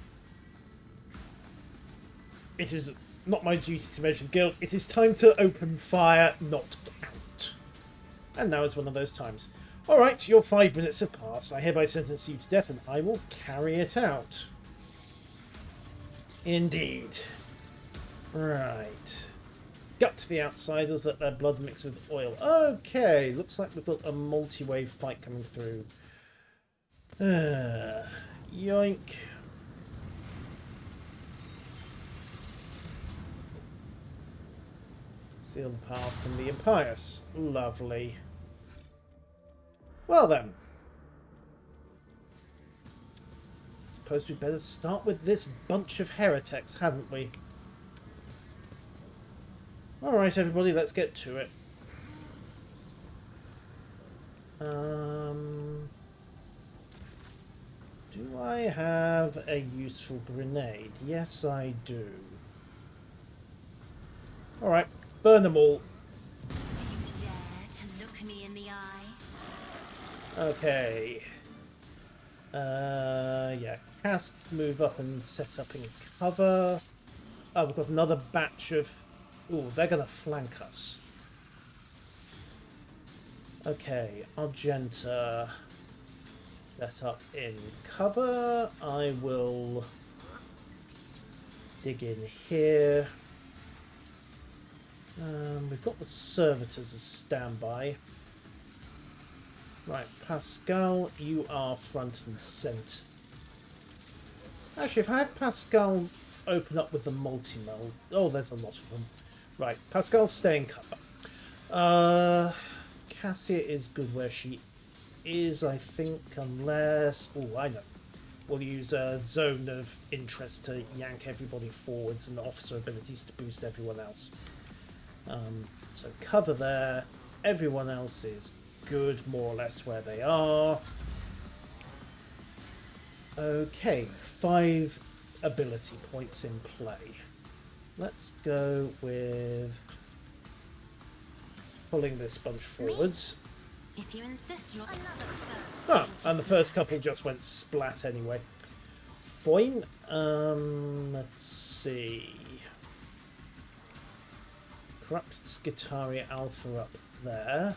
It is not my duty to measure guilt. It is time to open fire, not count. And now it's one of those times. Alright, your 5 minutes have passed. I hereby sentence you to death and I will carry it out. Indeed. Right. Gut to the outsiders, let their blood mix with oil. Okay, looks like we've got a multi-wave fight coming through. Yoink. Seal the path from the Impious. Lovely. Well then. Suppose we'd better start with this bunch of heretics, hadn't we? Alright everybody, let's get to it. Do I have a useful grenade? Yes, I do. Alright, burn them all. Do you dare to look me in the eye? Okay. Yeah. Cast, move up and set up in cover. Oh, we've got another batch of... Ooh, they're going to flank us. Okay, Argenta. Set up in cover. I will dig in here. We've got the servitors as standby. Right, Pascal, you are front and centre. Actually, if I have Pascal open up with the multi-meld... Oh, there's a lot of them. Right, Pascal, stay in cover. Cassia is good where she is, I think, unless... Oh, I know. We'll use a zone of interest to yank everybody forwards and officer abilities to boost everyone else. So cover there. Everyone else is good, more or less where they are. Okay, 5 ability points in play. Let's go with pulling this bunch forwards. If you insist, you're another Oh, and the first couple just went splat anyway. Fine. Let's see. Corrupted Skitari Alpha up there.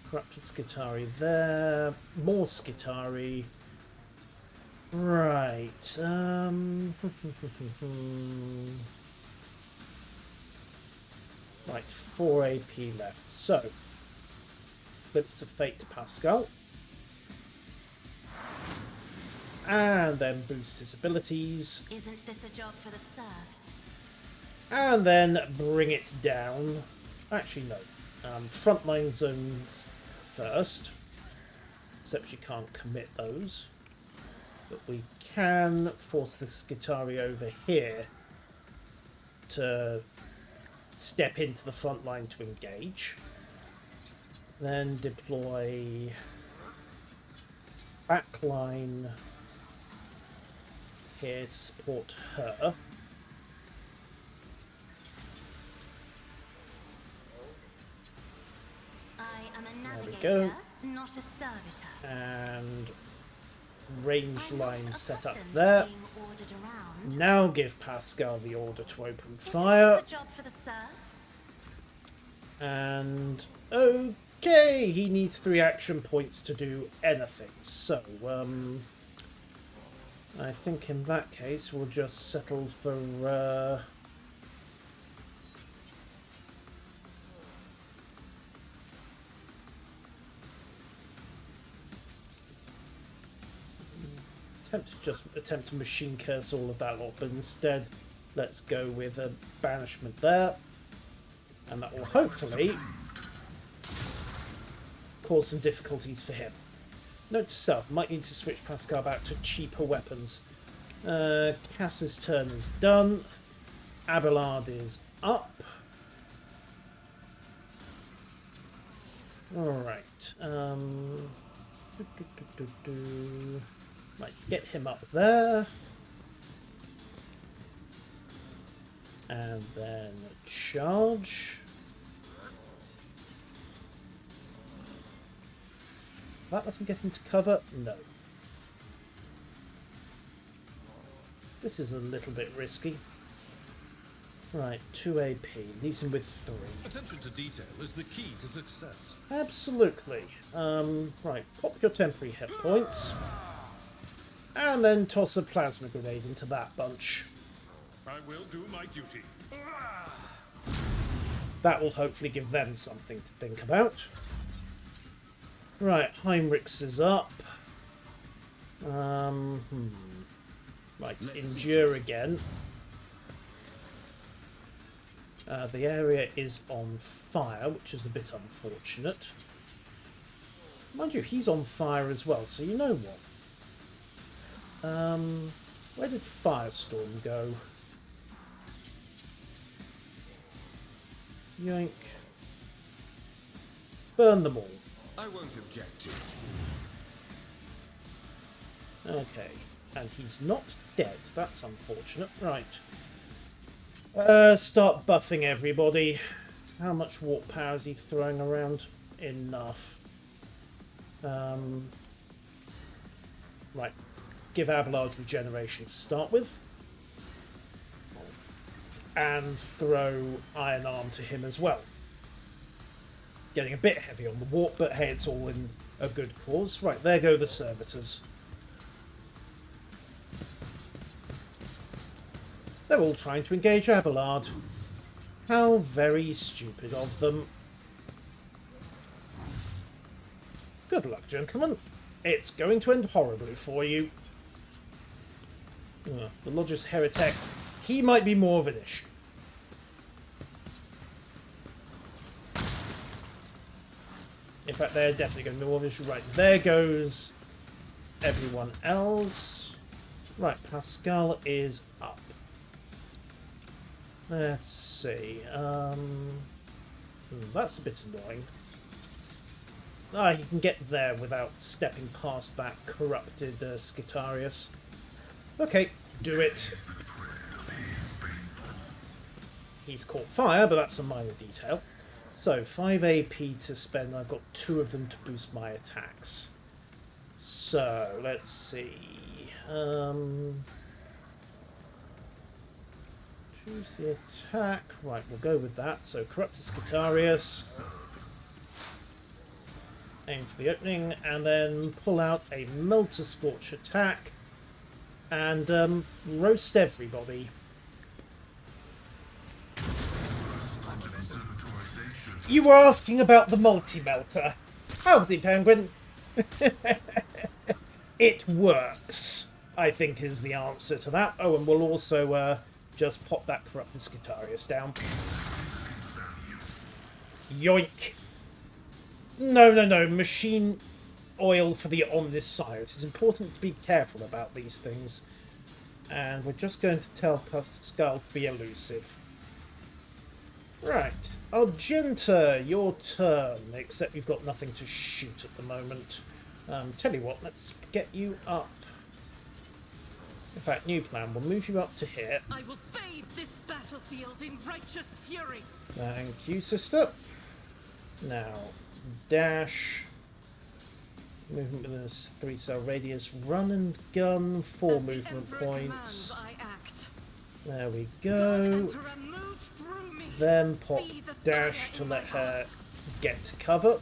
Corrupted Skitari there. More Skitari. Right. Right, 4 AP left. So, Glimpse of Fate to Pascal. And then boost his abilities. Isn't this a job for the serfs? And then bring it down. Actually, no. Frontline zones first. except she can't commit those. But we can force the Skitari over here to step into the front line to engage. Then deploy backline here to support her. I am a There we navigator, go. not a servitor. And range I'm line not set up accustomed to there. being ordered around. Now give Pascal the order to open Isn't fire. this a job for the serfs? And okay, he needs 3 action points to do anything. So, I think in that case we'll just settle for attempt to machine curse all of that lot, but instead let's go with a banishment there, and that will hopefully cause some difficulties for him. Note to self, might need to switch Pascal back to cheaper weapons. Cass's turn is done. Abelard is up. Alright. Might get him up there. And then charge. That lets me get into cover? No. This is a little bit risky. Right, 2 AP. Leaves him with 3. Attention to detail is the key to success. Absolutely. Right, pop your temporary hit points. And then toss a plasma grenade into that bunch. I will do my duty. That will hopefully give them something to think about. Right, Heinrichs is up. Right, endure again. The area is on fire, which is a bit unfortunate. Mind you, he's on fire as well, so you know what? Where did Firestorm go? Yoink. Burn them all. I won't object to it. Okay, and he's not dead. That's unfortunate. Right. Start buffing everybody. How much warp power is he throwing around? Enough. Right. Give Abelard regeneration to start with. And throw Iron Arm to him as well. Getting a bit heavy on the warp, but hey, it's all in a good cause. Right, there go the servitors. They're all trying to engage Abelard. How very stupid of them. Good luck, gentlemen. It's going to end horribly for you. The Lodger's Heretic. He might be more of an issue. In fact, they're definitely going to be more of an issue. Right, there goes everyone else. Right, Pascal is up. Let's see. That's a bit annoying. He can get there without stepping past that corrupted Skitarius. Okay, do it. He's caught fire, but that's a minor detail. So, 5 AP to spend. I've got 2 of them to boost my attacks. So, let's see. Choose the attack. Right, we'll go with that. So, Corrupted Skitarius. Aim for the opening, and then pull out a Melter Scorch attack. And roast everybody. You were asking about the multi-melter. Howdy, Penguin. It works, I think, is the answer to that. Oh, and we'll also just pop that Corrupted Skitarius down. Yoink. No. Machine... oil for the Omnis Sire. It is important to be careful about these things. And we're just going to tell Pascal to be elusive. Right. Argenta, your turn. Except you've got nothing to shoot at the moment. Tell you what, let's get you up. In fact, new plan. We'll move you up to here. I will bathe this battlefield in righteous fury. Thank you, sister. Now, dash. Movement within a 3-cell radius. Run and gun. 4 As the movement Emperor points. commands, I act. There we God go. Emperor, move through me. Then pop Be the dash fire to in let my her heart. get to cover.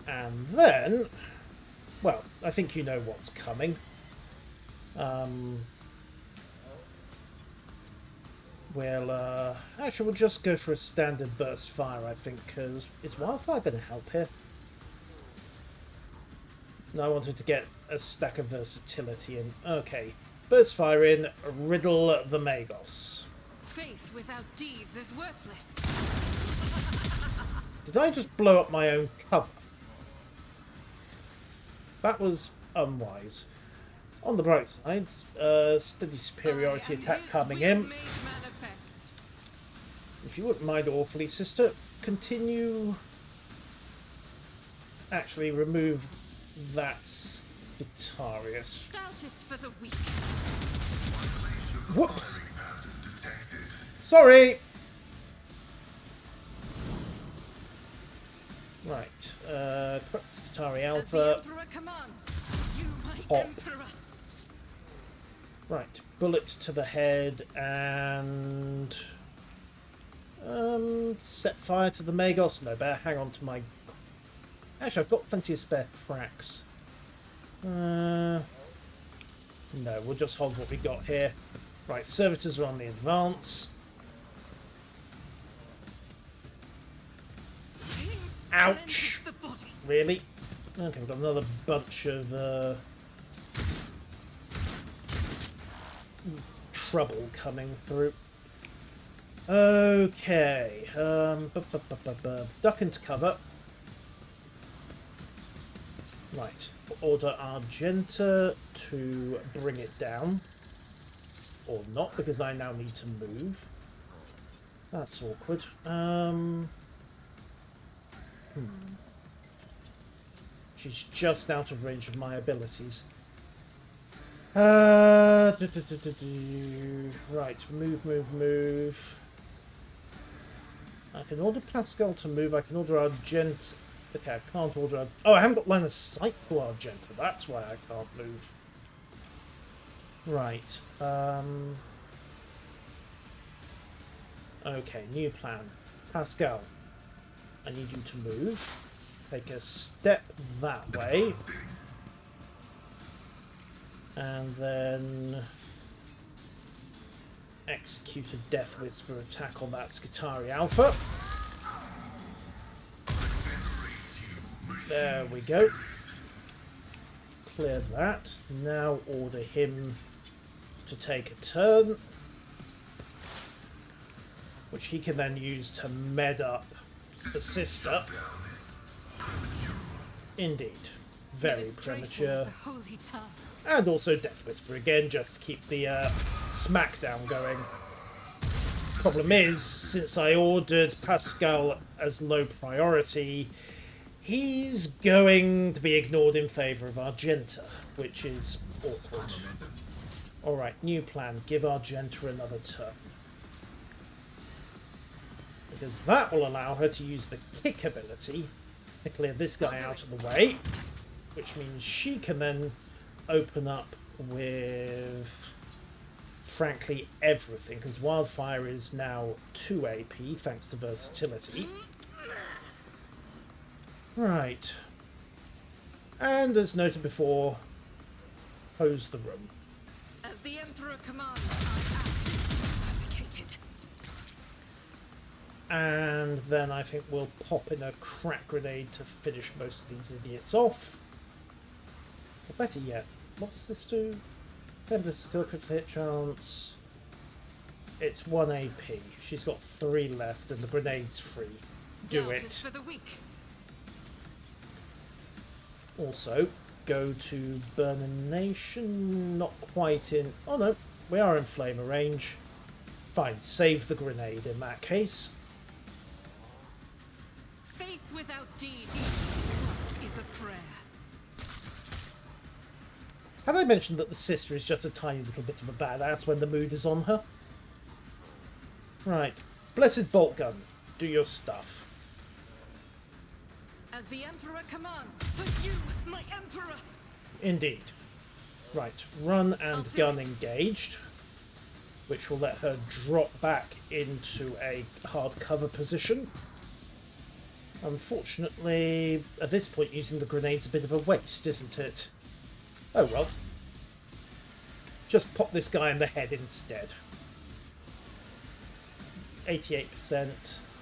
And then, well, I think you know what's coming. Actually, we'll just go for a standard burst fire, I think, because is wildfire going to help here? No, I wanted to get a stack of versatility in. Okay, burst fire in, riddle the Magos. Faith without deeds is worthless. Did I just blow up my own cover? That was unwise. On the bright side, steady superiority attack coming in. If you wouldn't mind awfully, sister, continue... Actually, remove that Skitarius. Stout is for the weak. Whoops! Pattern detected. Sorry! Right, Skitari As the Alpha. Emperor commands, you my Hop. Emperor. Right, bullet to the head and... set fire to the Magos. No, better hang on to my... Actually, I've got plenty of spare cracks. No, we'll just hold what we got here. Right, servitors are on the advance. Ouch! The body. Really? Okay, we've got another bunch of trouble coming through. Okay, duck into cover. Right, order Argenta to bring it down. Or not, because I now need to move. That's awkward. She's just out of range of my abilities. Right, move. I can order Pascal to move. I can order Argent. Okay, I can't order... Oh, I haven't got line of sight to Argenta. That's why I can't move. Right. Okay, new plan. Pascal, I need you to move. Take a step that way. And then execute a Death Whisper attack on that Skitari Alpha. There we go. Clear that. Now order him to take a turn, which he can then use to med up the sister. Indeed. Very Administration premature. is a holy task. And also Death Whisper again, just to keep the smackdown going. Problem is, since I ordered Pascal as low priority, he's going to be ignored in favour of Argenta, which is awkward. Alright, new plan. Give Argenta another turn. Because that will allow her to use the kick ability to clear this guy out of the way, which means she can then open up with, frankly, everything, because Wildfire is now 2 AP thanks to versatility. Right. And as noted before, hose the room. As the Emperor commands, I act eradicated. And then I think we'll pop in a crack grenade to finish most of these idiots off. Or better yet, what does this do? Fabulous skill critical hit chance. It's 1 AP. She's got 3 left and the grenade's free. Do Doubt it. is for the weak. Also, go to Burning Nation. Not quite in... Oh no, we are in flamer range. Fine, save the grenade in that case. Faith without deed is a prayer. Have I mentioned that the sister is just a tiny little bit of a badass when the mood is on her? Right. Blessed Bolt Gun, do your stuff. As the Emperor commands, but you, my Emperor! Indeed. Right, run and gun engaged, which will let her drop back into a hard cover position. Unfortunately, at this point, using the grenade's a bit of a waste, isn't it? Oh well. Just pop this guy in the head instead. 88%.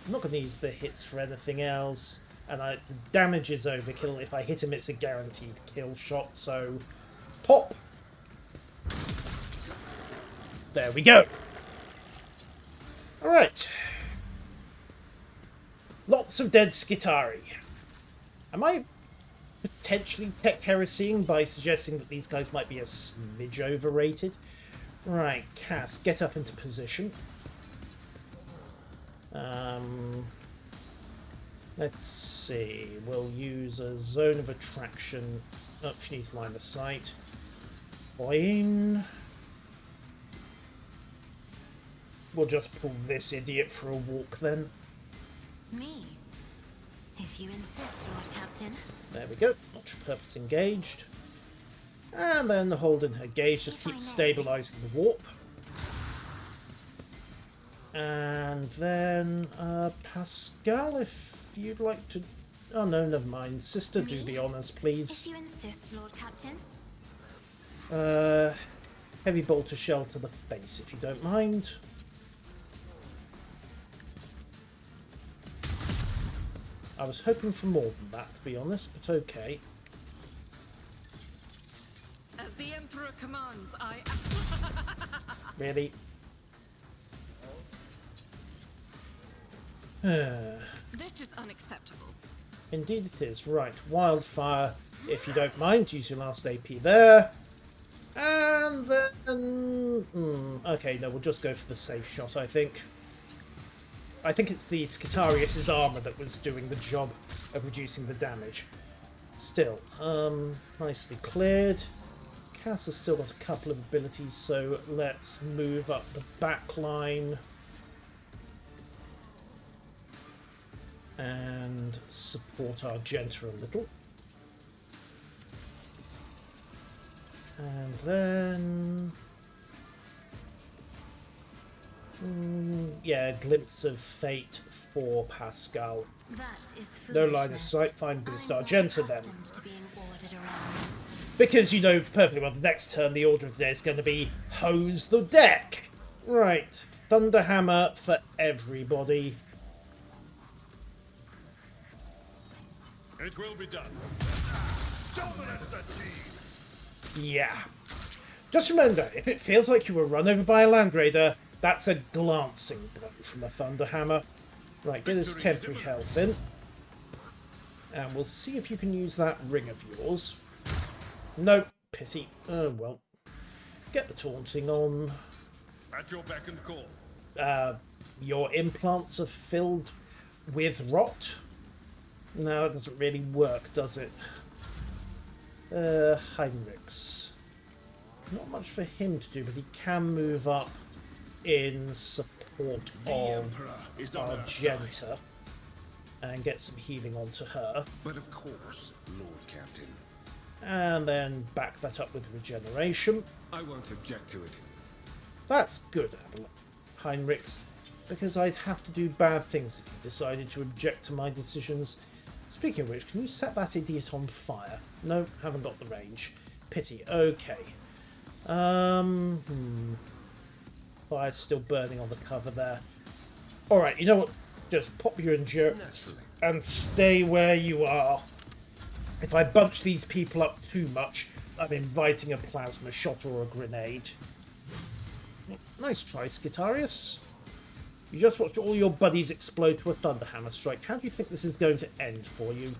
I'm not going to use the hits for anything else. And the damage is overkill. If I hit him, it's a guaranteed kill shot, so... Pop! There we go! Alright. Lots of dead Skitari. Am I potentially tech heresying by suggesting that these guys might be a smidge overrated? Right, Cass, get up into position. Let's see. We'll use a zone of attraction. Oh, she needs line of sight. Fine. We'll just pull this idiot for a walk then. Me? If you insist, Lord Captain. There we go. Notch purpose engaged. And then holding her gaze, just keep stabilising the warp. And then, Pascal, if you'd like to... Oh no, never mind. Sister, do the honours, please. If you insist, Lord Captain. Heavy bolter shell to the face, if you don't mind. I was hoping for more than that, to be honest, but okay. As the Emperor commands, I... Really? This is unacceptable. Indeed it is. Right, Wildfire, if you don't mind, use your last AP there. And then... okay, no, we'll just go for the safe shot, I think. I think it's the Skitarius' armour that was doing the job of reducing the damage. Still, nicely cleared. Cass has still got a couple of abilities, so let's move up the back line. And support Argenta a little. And then... yeah, glimpse of fate for Pascal. That is No line of foolishness. sight, fine boost I'm Argenta not then. accustomed to being ordered around. Because you know perfectly well the next turn the order of the day is going to be hose the deck. Right, Thunderhammer for everybody. It will be done. Dominance achieved. Yeah. Just remember, if it feels like you were run over by a Land Raider, that's a glancing blow from a Thunderhammer. Right, get his temporary health in. And we'll see if you can use that ring of yours. No, pity. Oh, well. Get the taunting on. At your beck and call. Your implants are filled with rot? No, it doesn't really work, does it? Heinrichs. Not much for him to do, but he can move up in support of Argenta and get some healing onto her. But of course, Lord Captain. And then back that up with regeneration. I won't object to it. That's good, Heinrichs, because I'd have to do bad things if you decided to object to my decisions. Speaking of which, can you set that idiot on fire? No, haven't got the range. Pity. Okay. Fire's still burning on the cover there. Alright, you know what? Just pop your endurance and stay where you are. If I bunch these people up too much, I'm inviting a plasma shot or a grenade. Nice try, Skitarius. You just watched all your buddies explode to a Thunderhammer strike. How do you think this is going to end for you?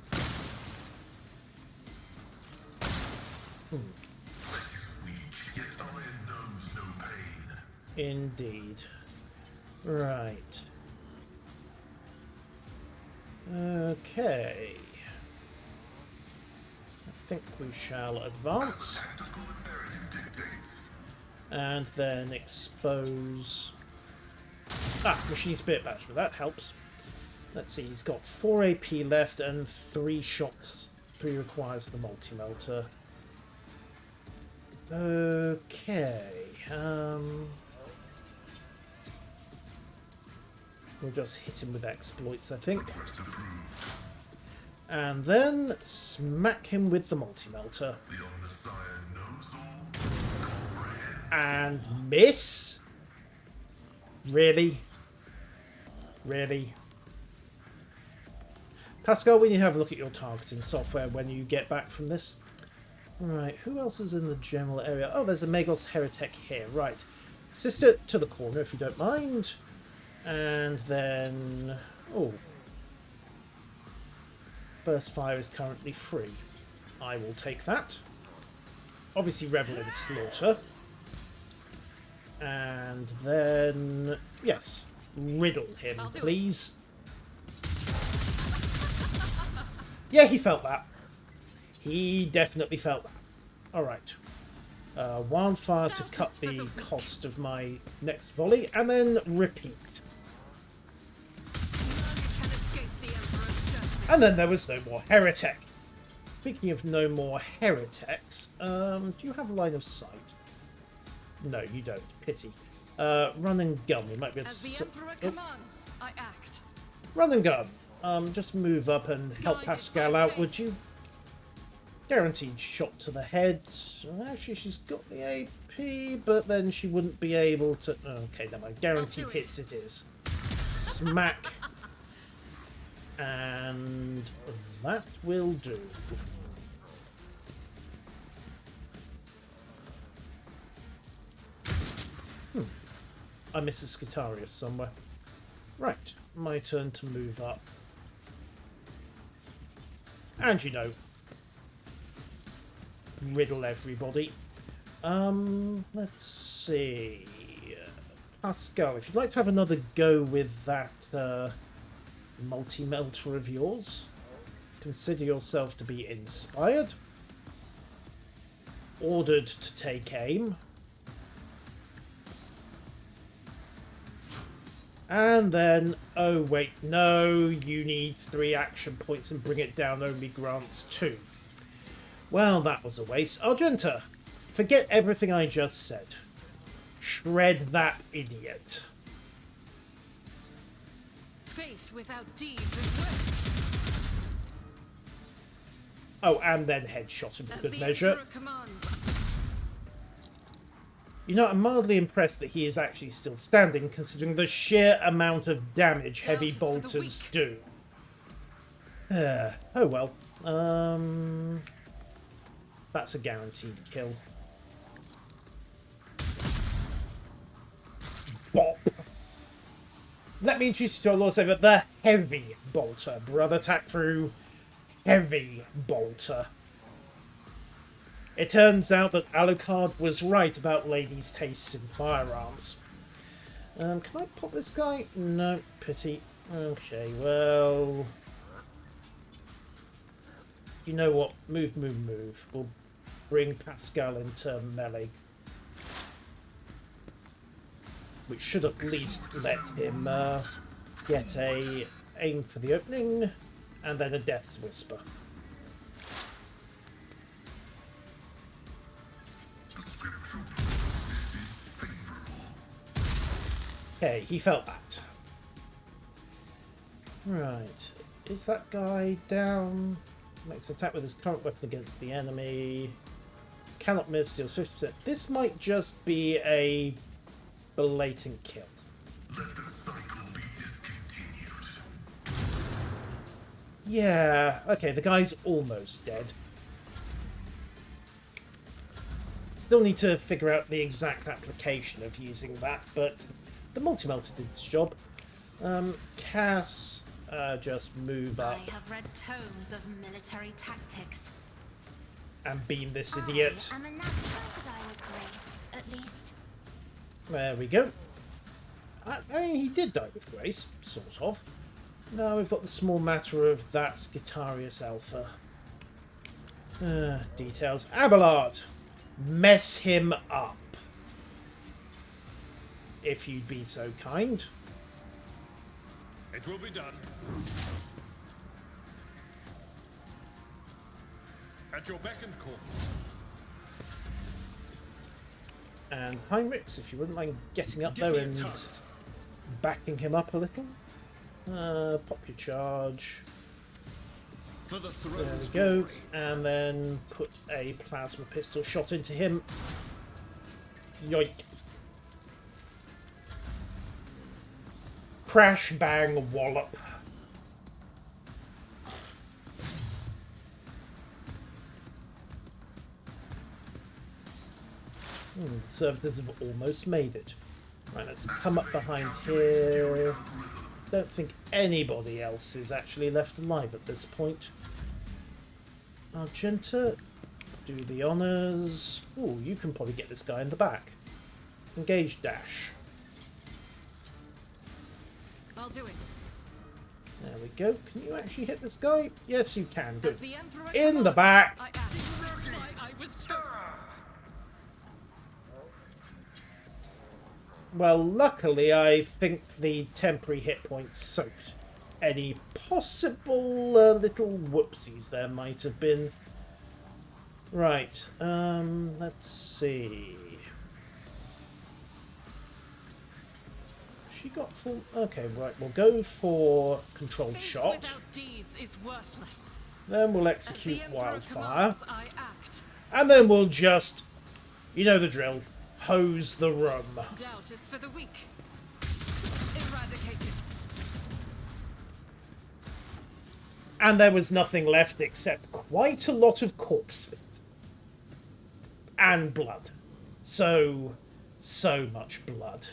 Weak, yet iron knows no pain. Indeed. Right. Okay. I think we shall advance. Tactical imperative dictates. And then expose... Ah, machine spirit batch, but that helps. Let's see, he's got 4 AP left and 3 shots. 3 requires the multi-melter. Okay. We'll just hit him with exploits, I think. Request approved. And then smack him with the multi-melter. The Omnissiah knows all. Comprehend. And miss? Really? Really? Pascal, when you have a look at your targeting software when you get back from this. Right, who else is in the general area? Oh, there's a Magos Heretic here. Right. Sister to the corner, if you don't mind. And then... Oh. Burst Fire is currently free. I will take that. Obviously, revel in slaughter. And then... Yes. Riddle him, please. Yeah, he felt that. He definitely felt that. Alright. Wildfire to cut the cost of my next volley, and then repeat. And then there was no more Heretic. Speaking of no more Heretics, do you have a line of sight? No, you don't. Pity. Run and gun. We might be able to... As the Emperor commands, I act. Run and gun. Just move up and help Pascal out, would you? Guaranteed shot to the head. Actually, she's got the AP, but then she wouldn't be able to... Okay, never mind. Guaranteed hits it is. Smack. And that will do. I miss a Scutarius somewhere. Right, my turn to move up. And you know, riddle everybody. Let's see. Pascal, if you'd like to have another go with that multi-melter of yours, consider yourself to be inspired. Ordered to take aim. And then, oh wait, no, you need 3 action points and bring it down only grants 2. Well, that was a waste. Argenta, forget everything I just said. Shred that idiot. Faith without deeds is worthless. Oh, and then headshot him for As good the measure. Emperor commands. You know, I'm mildly impressed that he is actually still standing, considering the sheer amount of damage heavy bolters do. Oh well. That's a guaranteed kill. Bop. Let me introduce you to our Lord Savior, the Heavy Bolter. Brother Tackthrough, Heavy Bolter. It turns out that Alucard was right about ladies' tastes in firearms. Can I pop this guy? No, pity. Okay, well... You know what? Move, move, move. We'll bring Pascal into melee. Which should at least let him get a aim for the opening, and then a Death's Whisper. Okay, he felt that. Right. Is that guy down? Makes attack with his current weapon against the enemy. Cannot miss, steals 50%. This might just be a blatant kill. Let the cycle be discontinued. Yeah, okay, the guy's almost dead. Still need to figure out the exact application of using that, but the multi-melter did its job. Cass, just move up. I have read tomes of military tactics. and beam this idiot. I'm a natural to die with grace, at least. There we go. I mean, he did die with grace, sort of. Now we've got the small matter of that's Guitarius Alpha. Details. Abelard! Mess him up. If you'd be so kind. It will be done. At your beck and call. And Heinrichs, if you wouldn't mind getting up Give there me a and target. backing him up a little. Pop your charge. For the There throne's we go. glory. And then put a plasma pistol shot into him. Yoink. Crash, bang, wallop. The servitors have almost made it. Right, let's come up behind here. Don't think anybody else is actually left alive at this point. Argenta, do the honours. Oh, you can probably get this guy in the back. Engage dash. I'll do it. There we go. Can you actually hit this guy? Yes, you can. As Good. the Emperor In the commands, back. I act. I was chosen. Well, luckily, I think the temporary hit points soaked any possible little whoopsies there might have been. Right, let's see. She got full... Okay, right, we'll go for controlled Faith shot. without deeds is worthless. Then we'll As execute the Emperor wildfire. commands, I act. And then we'll just... You know the drill. Hose the room. Doubt is for the weak. Eradicate it. And there was nothing left except quite a lot of corpses. And blood. So much blood.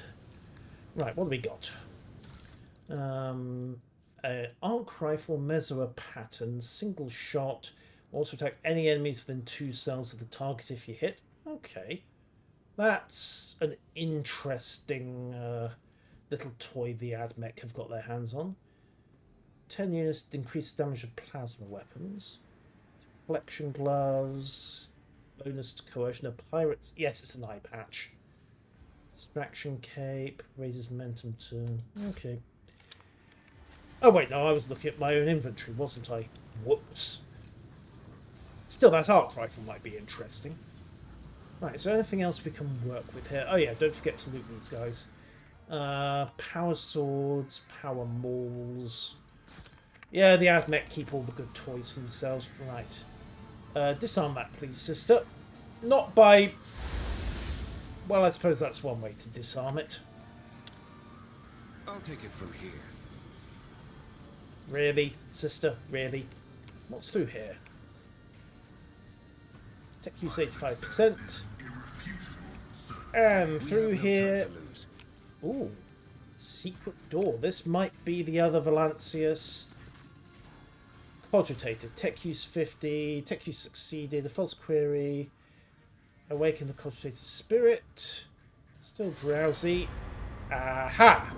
Right, what do we got? Arc rifle, Mesua pattern, single shot. Also attack any enemies within 2 cells of the target if you hit. Okay. That's an interesting little toy the AdMech have got their hands on. 10 units increased damage of plasma weapons. Deflection gloves. Bonus to coercion of pirates. Yes, it's an eye patch. Distraction cape. Raises momentum to... Okay. Oh wait, no, I was looking at my own inventory, wasn't I? Whoops. Still, that arc rifle might be interesting. Right, is there anything else we can work with here? Oh yeah, don't forget to loot these guys. Power swords, power mauls. Yeah, the AdMech keep all the good toys for themselves. Right. Disarm that, please, sister. Not by... Well, I suppose that's one way to disarm it. I'll take it from here. Really, sister? Really? What's through here? Tech use 85%. And We through have no here... time to lose. Ooh. Secret door. This might be the other Valancius. Cogitated. Tech use 50. Tech use succeeded. A false query. Awaken the cogitated spirit. Still drowsy. Aha!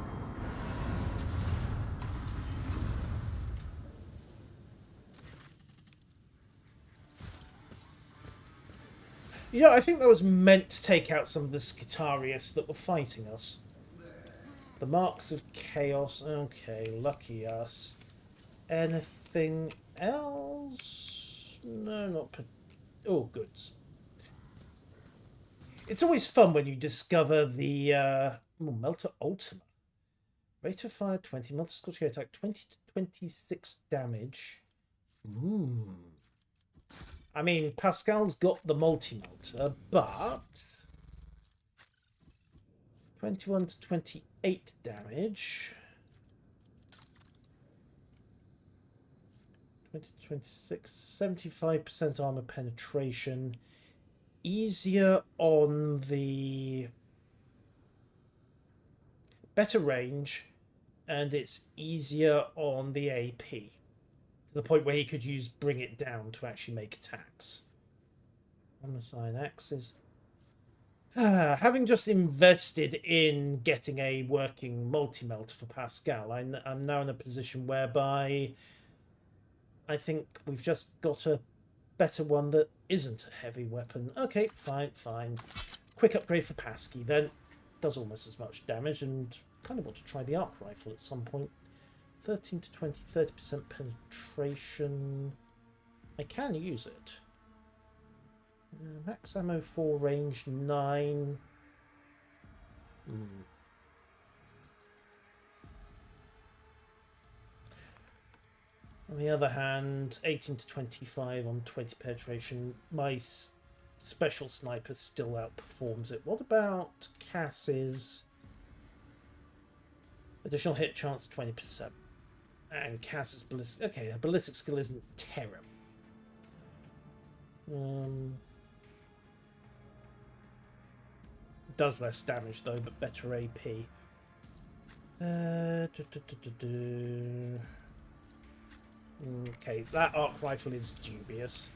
You know, I think that was meant to take out some of the Skitarius that were fighting us. The marks of chaos. Okay, lucky us. Anything else? No, not... Oh, goods. It's always fun when you discover the... Melter Ultima. Rate of fire 20. Melter Scorching attack 20 to 26 damage. I mean, Pascal's got the multi-melter, but 21 to 28 damage. 20 to 26, 75% armor penetration. Easier on the better range, and it's easier on the AP. To the point where he could use Bring It Down to actually make attacks. Homicide axes. Having just invested in getting a working multi-melter for Pascal, I'm now in a position whereby I think we've just got a better one that isn't a heavy weapon. Okay, fine, fine. Quick upgrade for Pasky then. Does almost as much damage, and kind of want to try the arc rifle at some point. 13 to 20, 30% penetration. I can use it. Max ammo 4, range 9. On the other hand, 18 to 25 on 20 penetration. My special sniper still outperforms it. What about Cass's? Additional hit chance 20%. And Cass's ballistic. Okay, her ballistic skill isn't terrible. Does less damage though, but better AP. Okay, that arc rifle is dubious.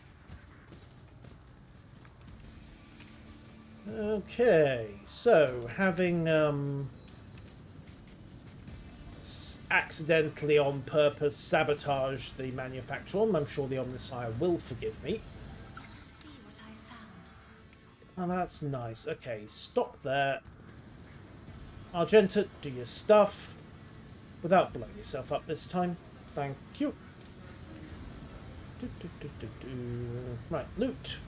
Okay, so having accidentally on purpose sabotaged the manufacturer, I'm sure the Omnisire will forgive me. See what I found. Oh, that's nice. Okay, stop there. Argenta, do your stuff. Without blowing yourself up this time. Thank you. Right, loot.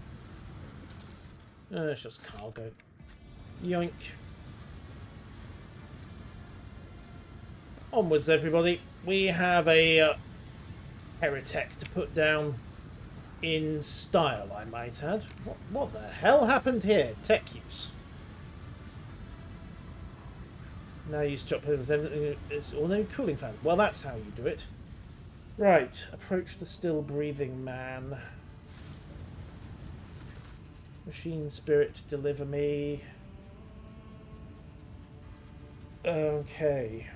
It's just cargo. Yoink. Onwards, everybody. We have a heretic to put down in style, I might add. What the hell happened here? Tech use. Now use chop pillars. It's ordinary cooling fan. Well, that's how you do it. Right. Approach the still breathing man. Machine spirit to deliver me. Okay.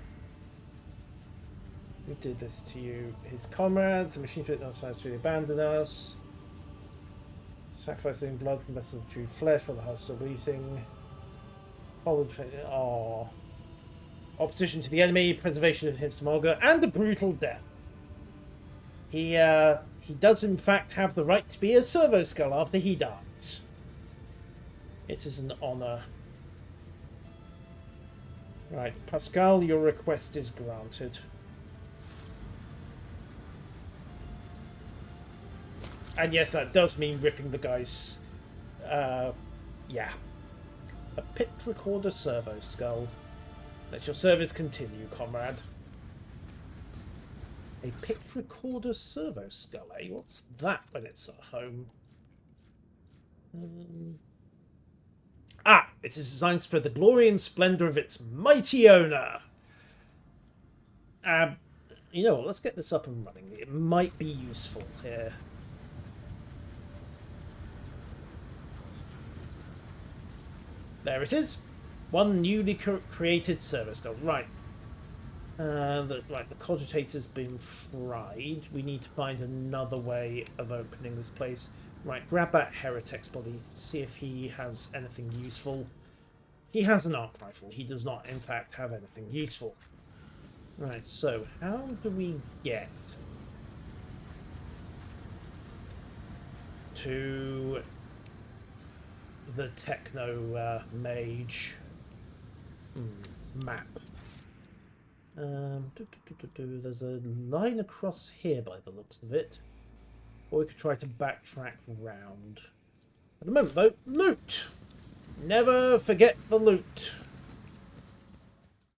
Who did this to you? His comrades. The machine spirit not tries to abandon us. Sacrificing blood from vessels of true flesh while the house still eating. Oh. Opposition to the enemy, preservation of his Smolga, and a brutal death. He does in fact have the right to be a servo skull after he dies. It is an honor. Right, Pascal, your request is granted. And yes, that does mean ripping the guy's... yeah. A pit recorder servo skull. Let your service continue, comrade. A pit recorder servo skull, eh? What's that when it's at home? It is designed to spread the glory and splendor of its mighty owner. You know what? Let's get this up and running. It might be useful here. There it is. One newly created servo skull. Right. The cogitator's been fried. We need to find another way of opening this place. Right, grab that heretic's body, see if he has anything useful. He has an arc rifle. He does not, in fact, have anything useful. Right, so how do we get to the techno mage map? There's a line across here by the looks of it. Or we could try to backtrack round. At the moment, though, loot! Never forget the loot.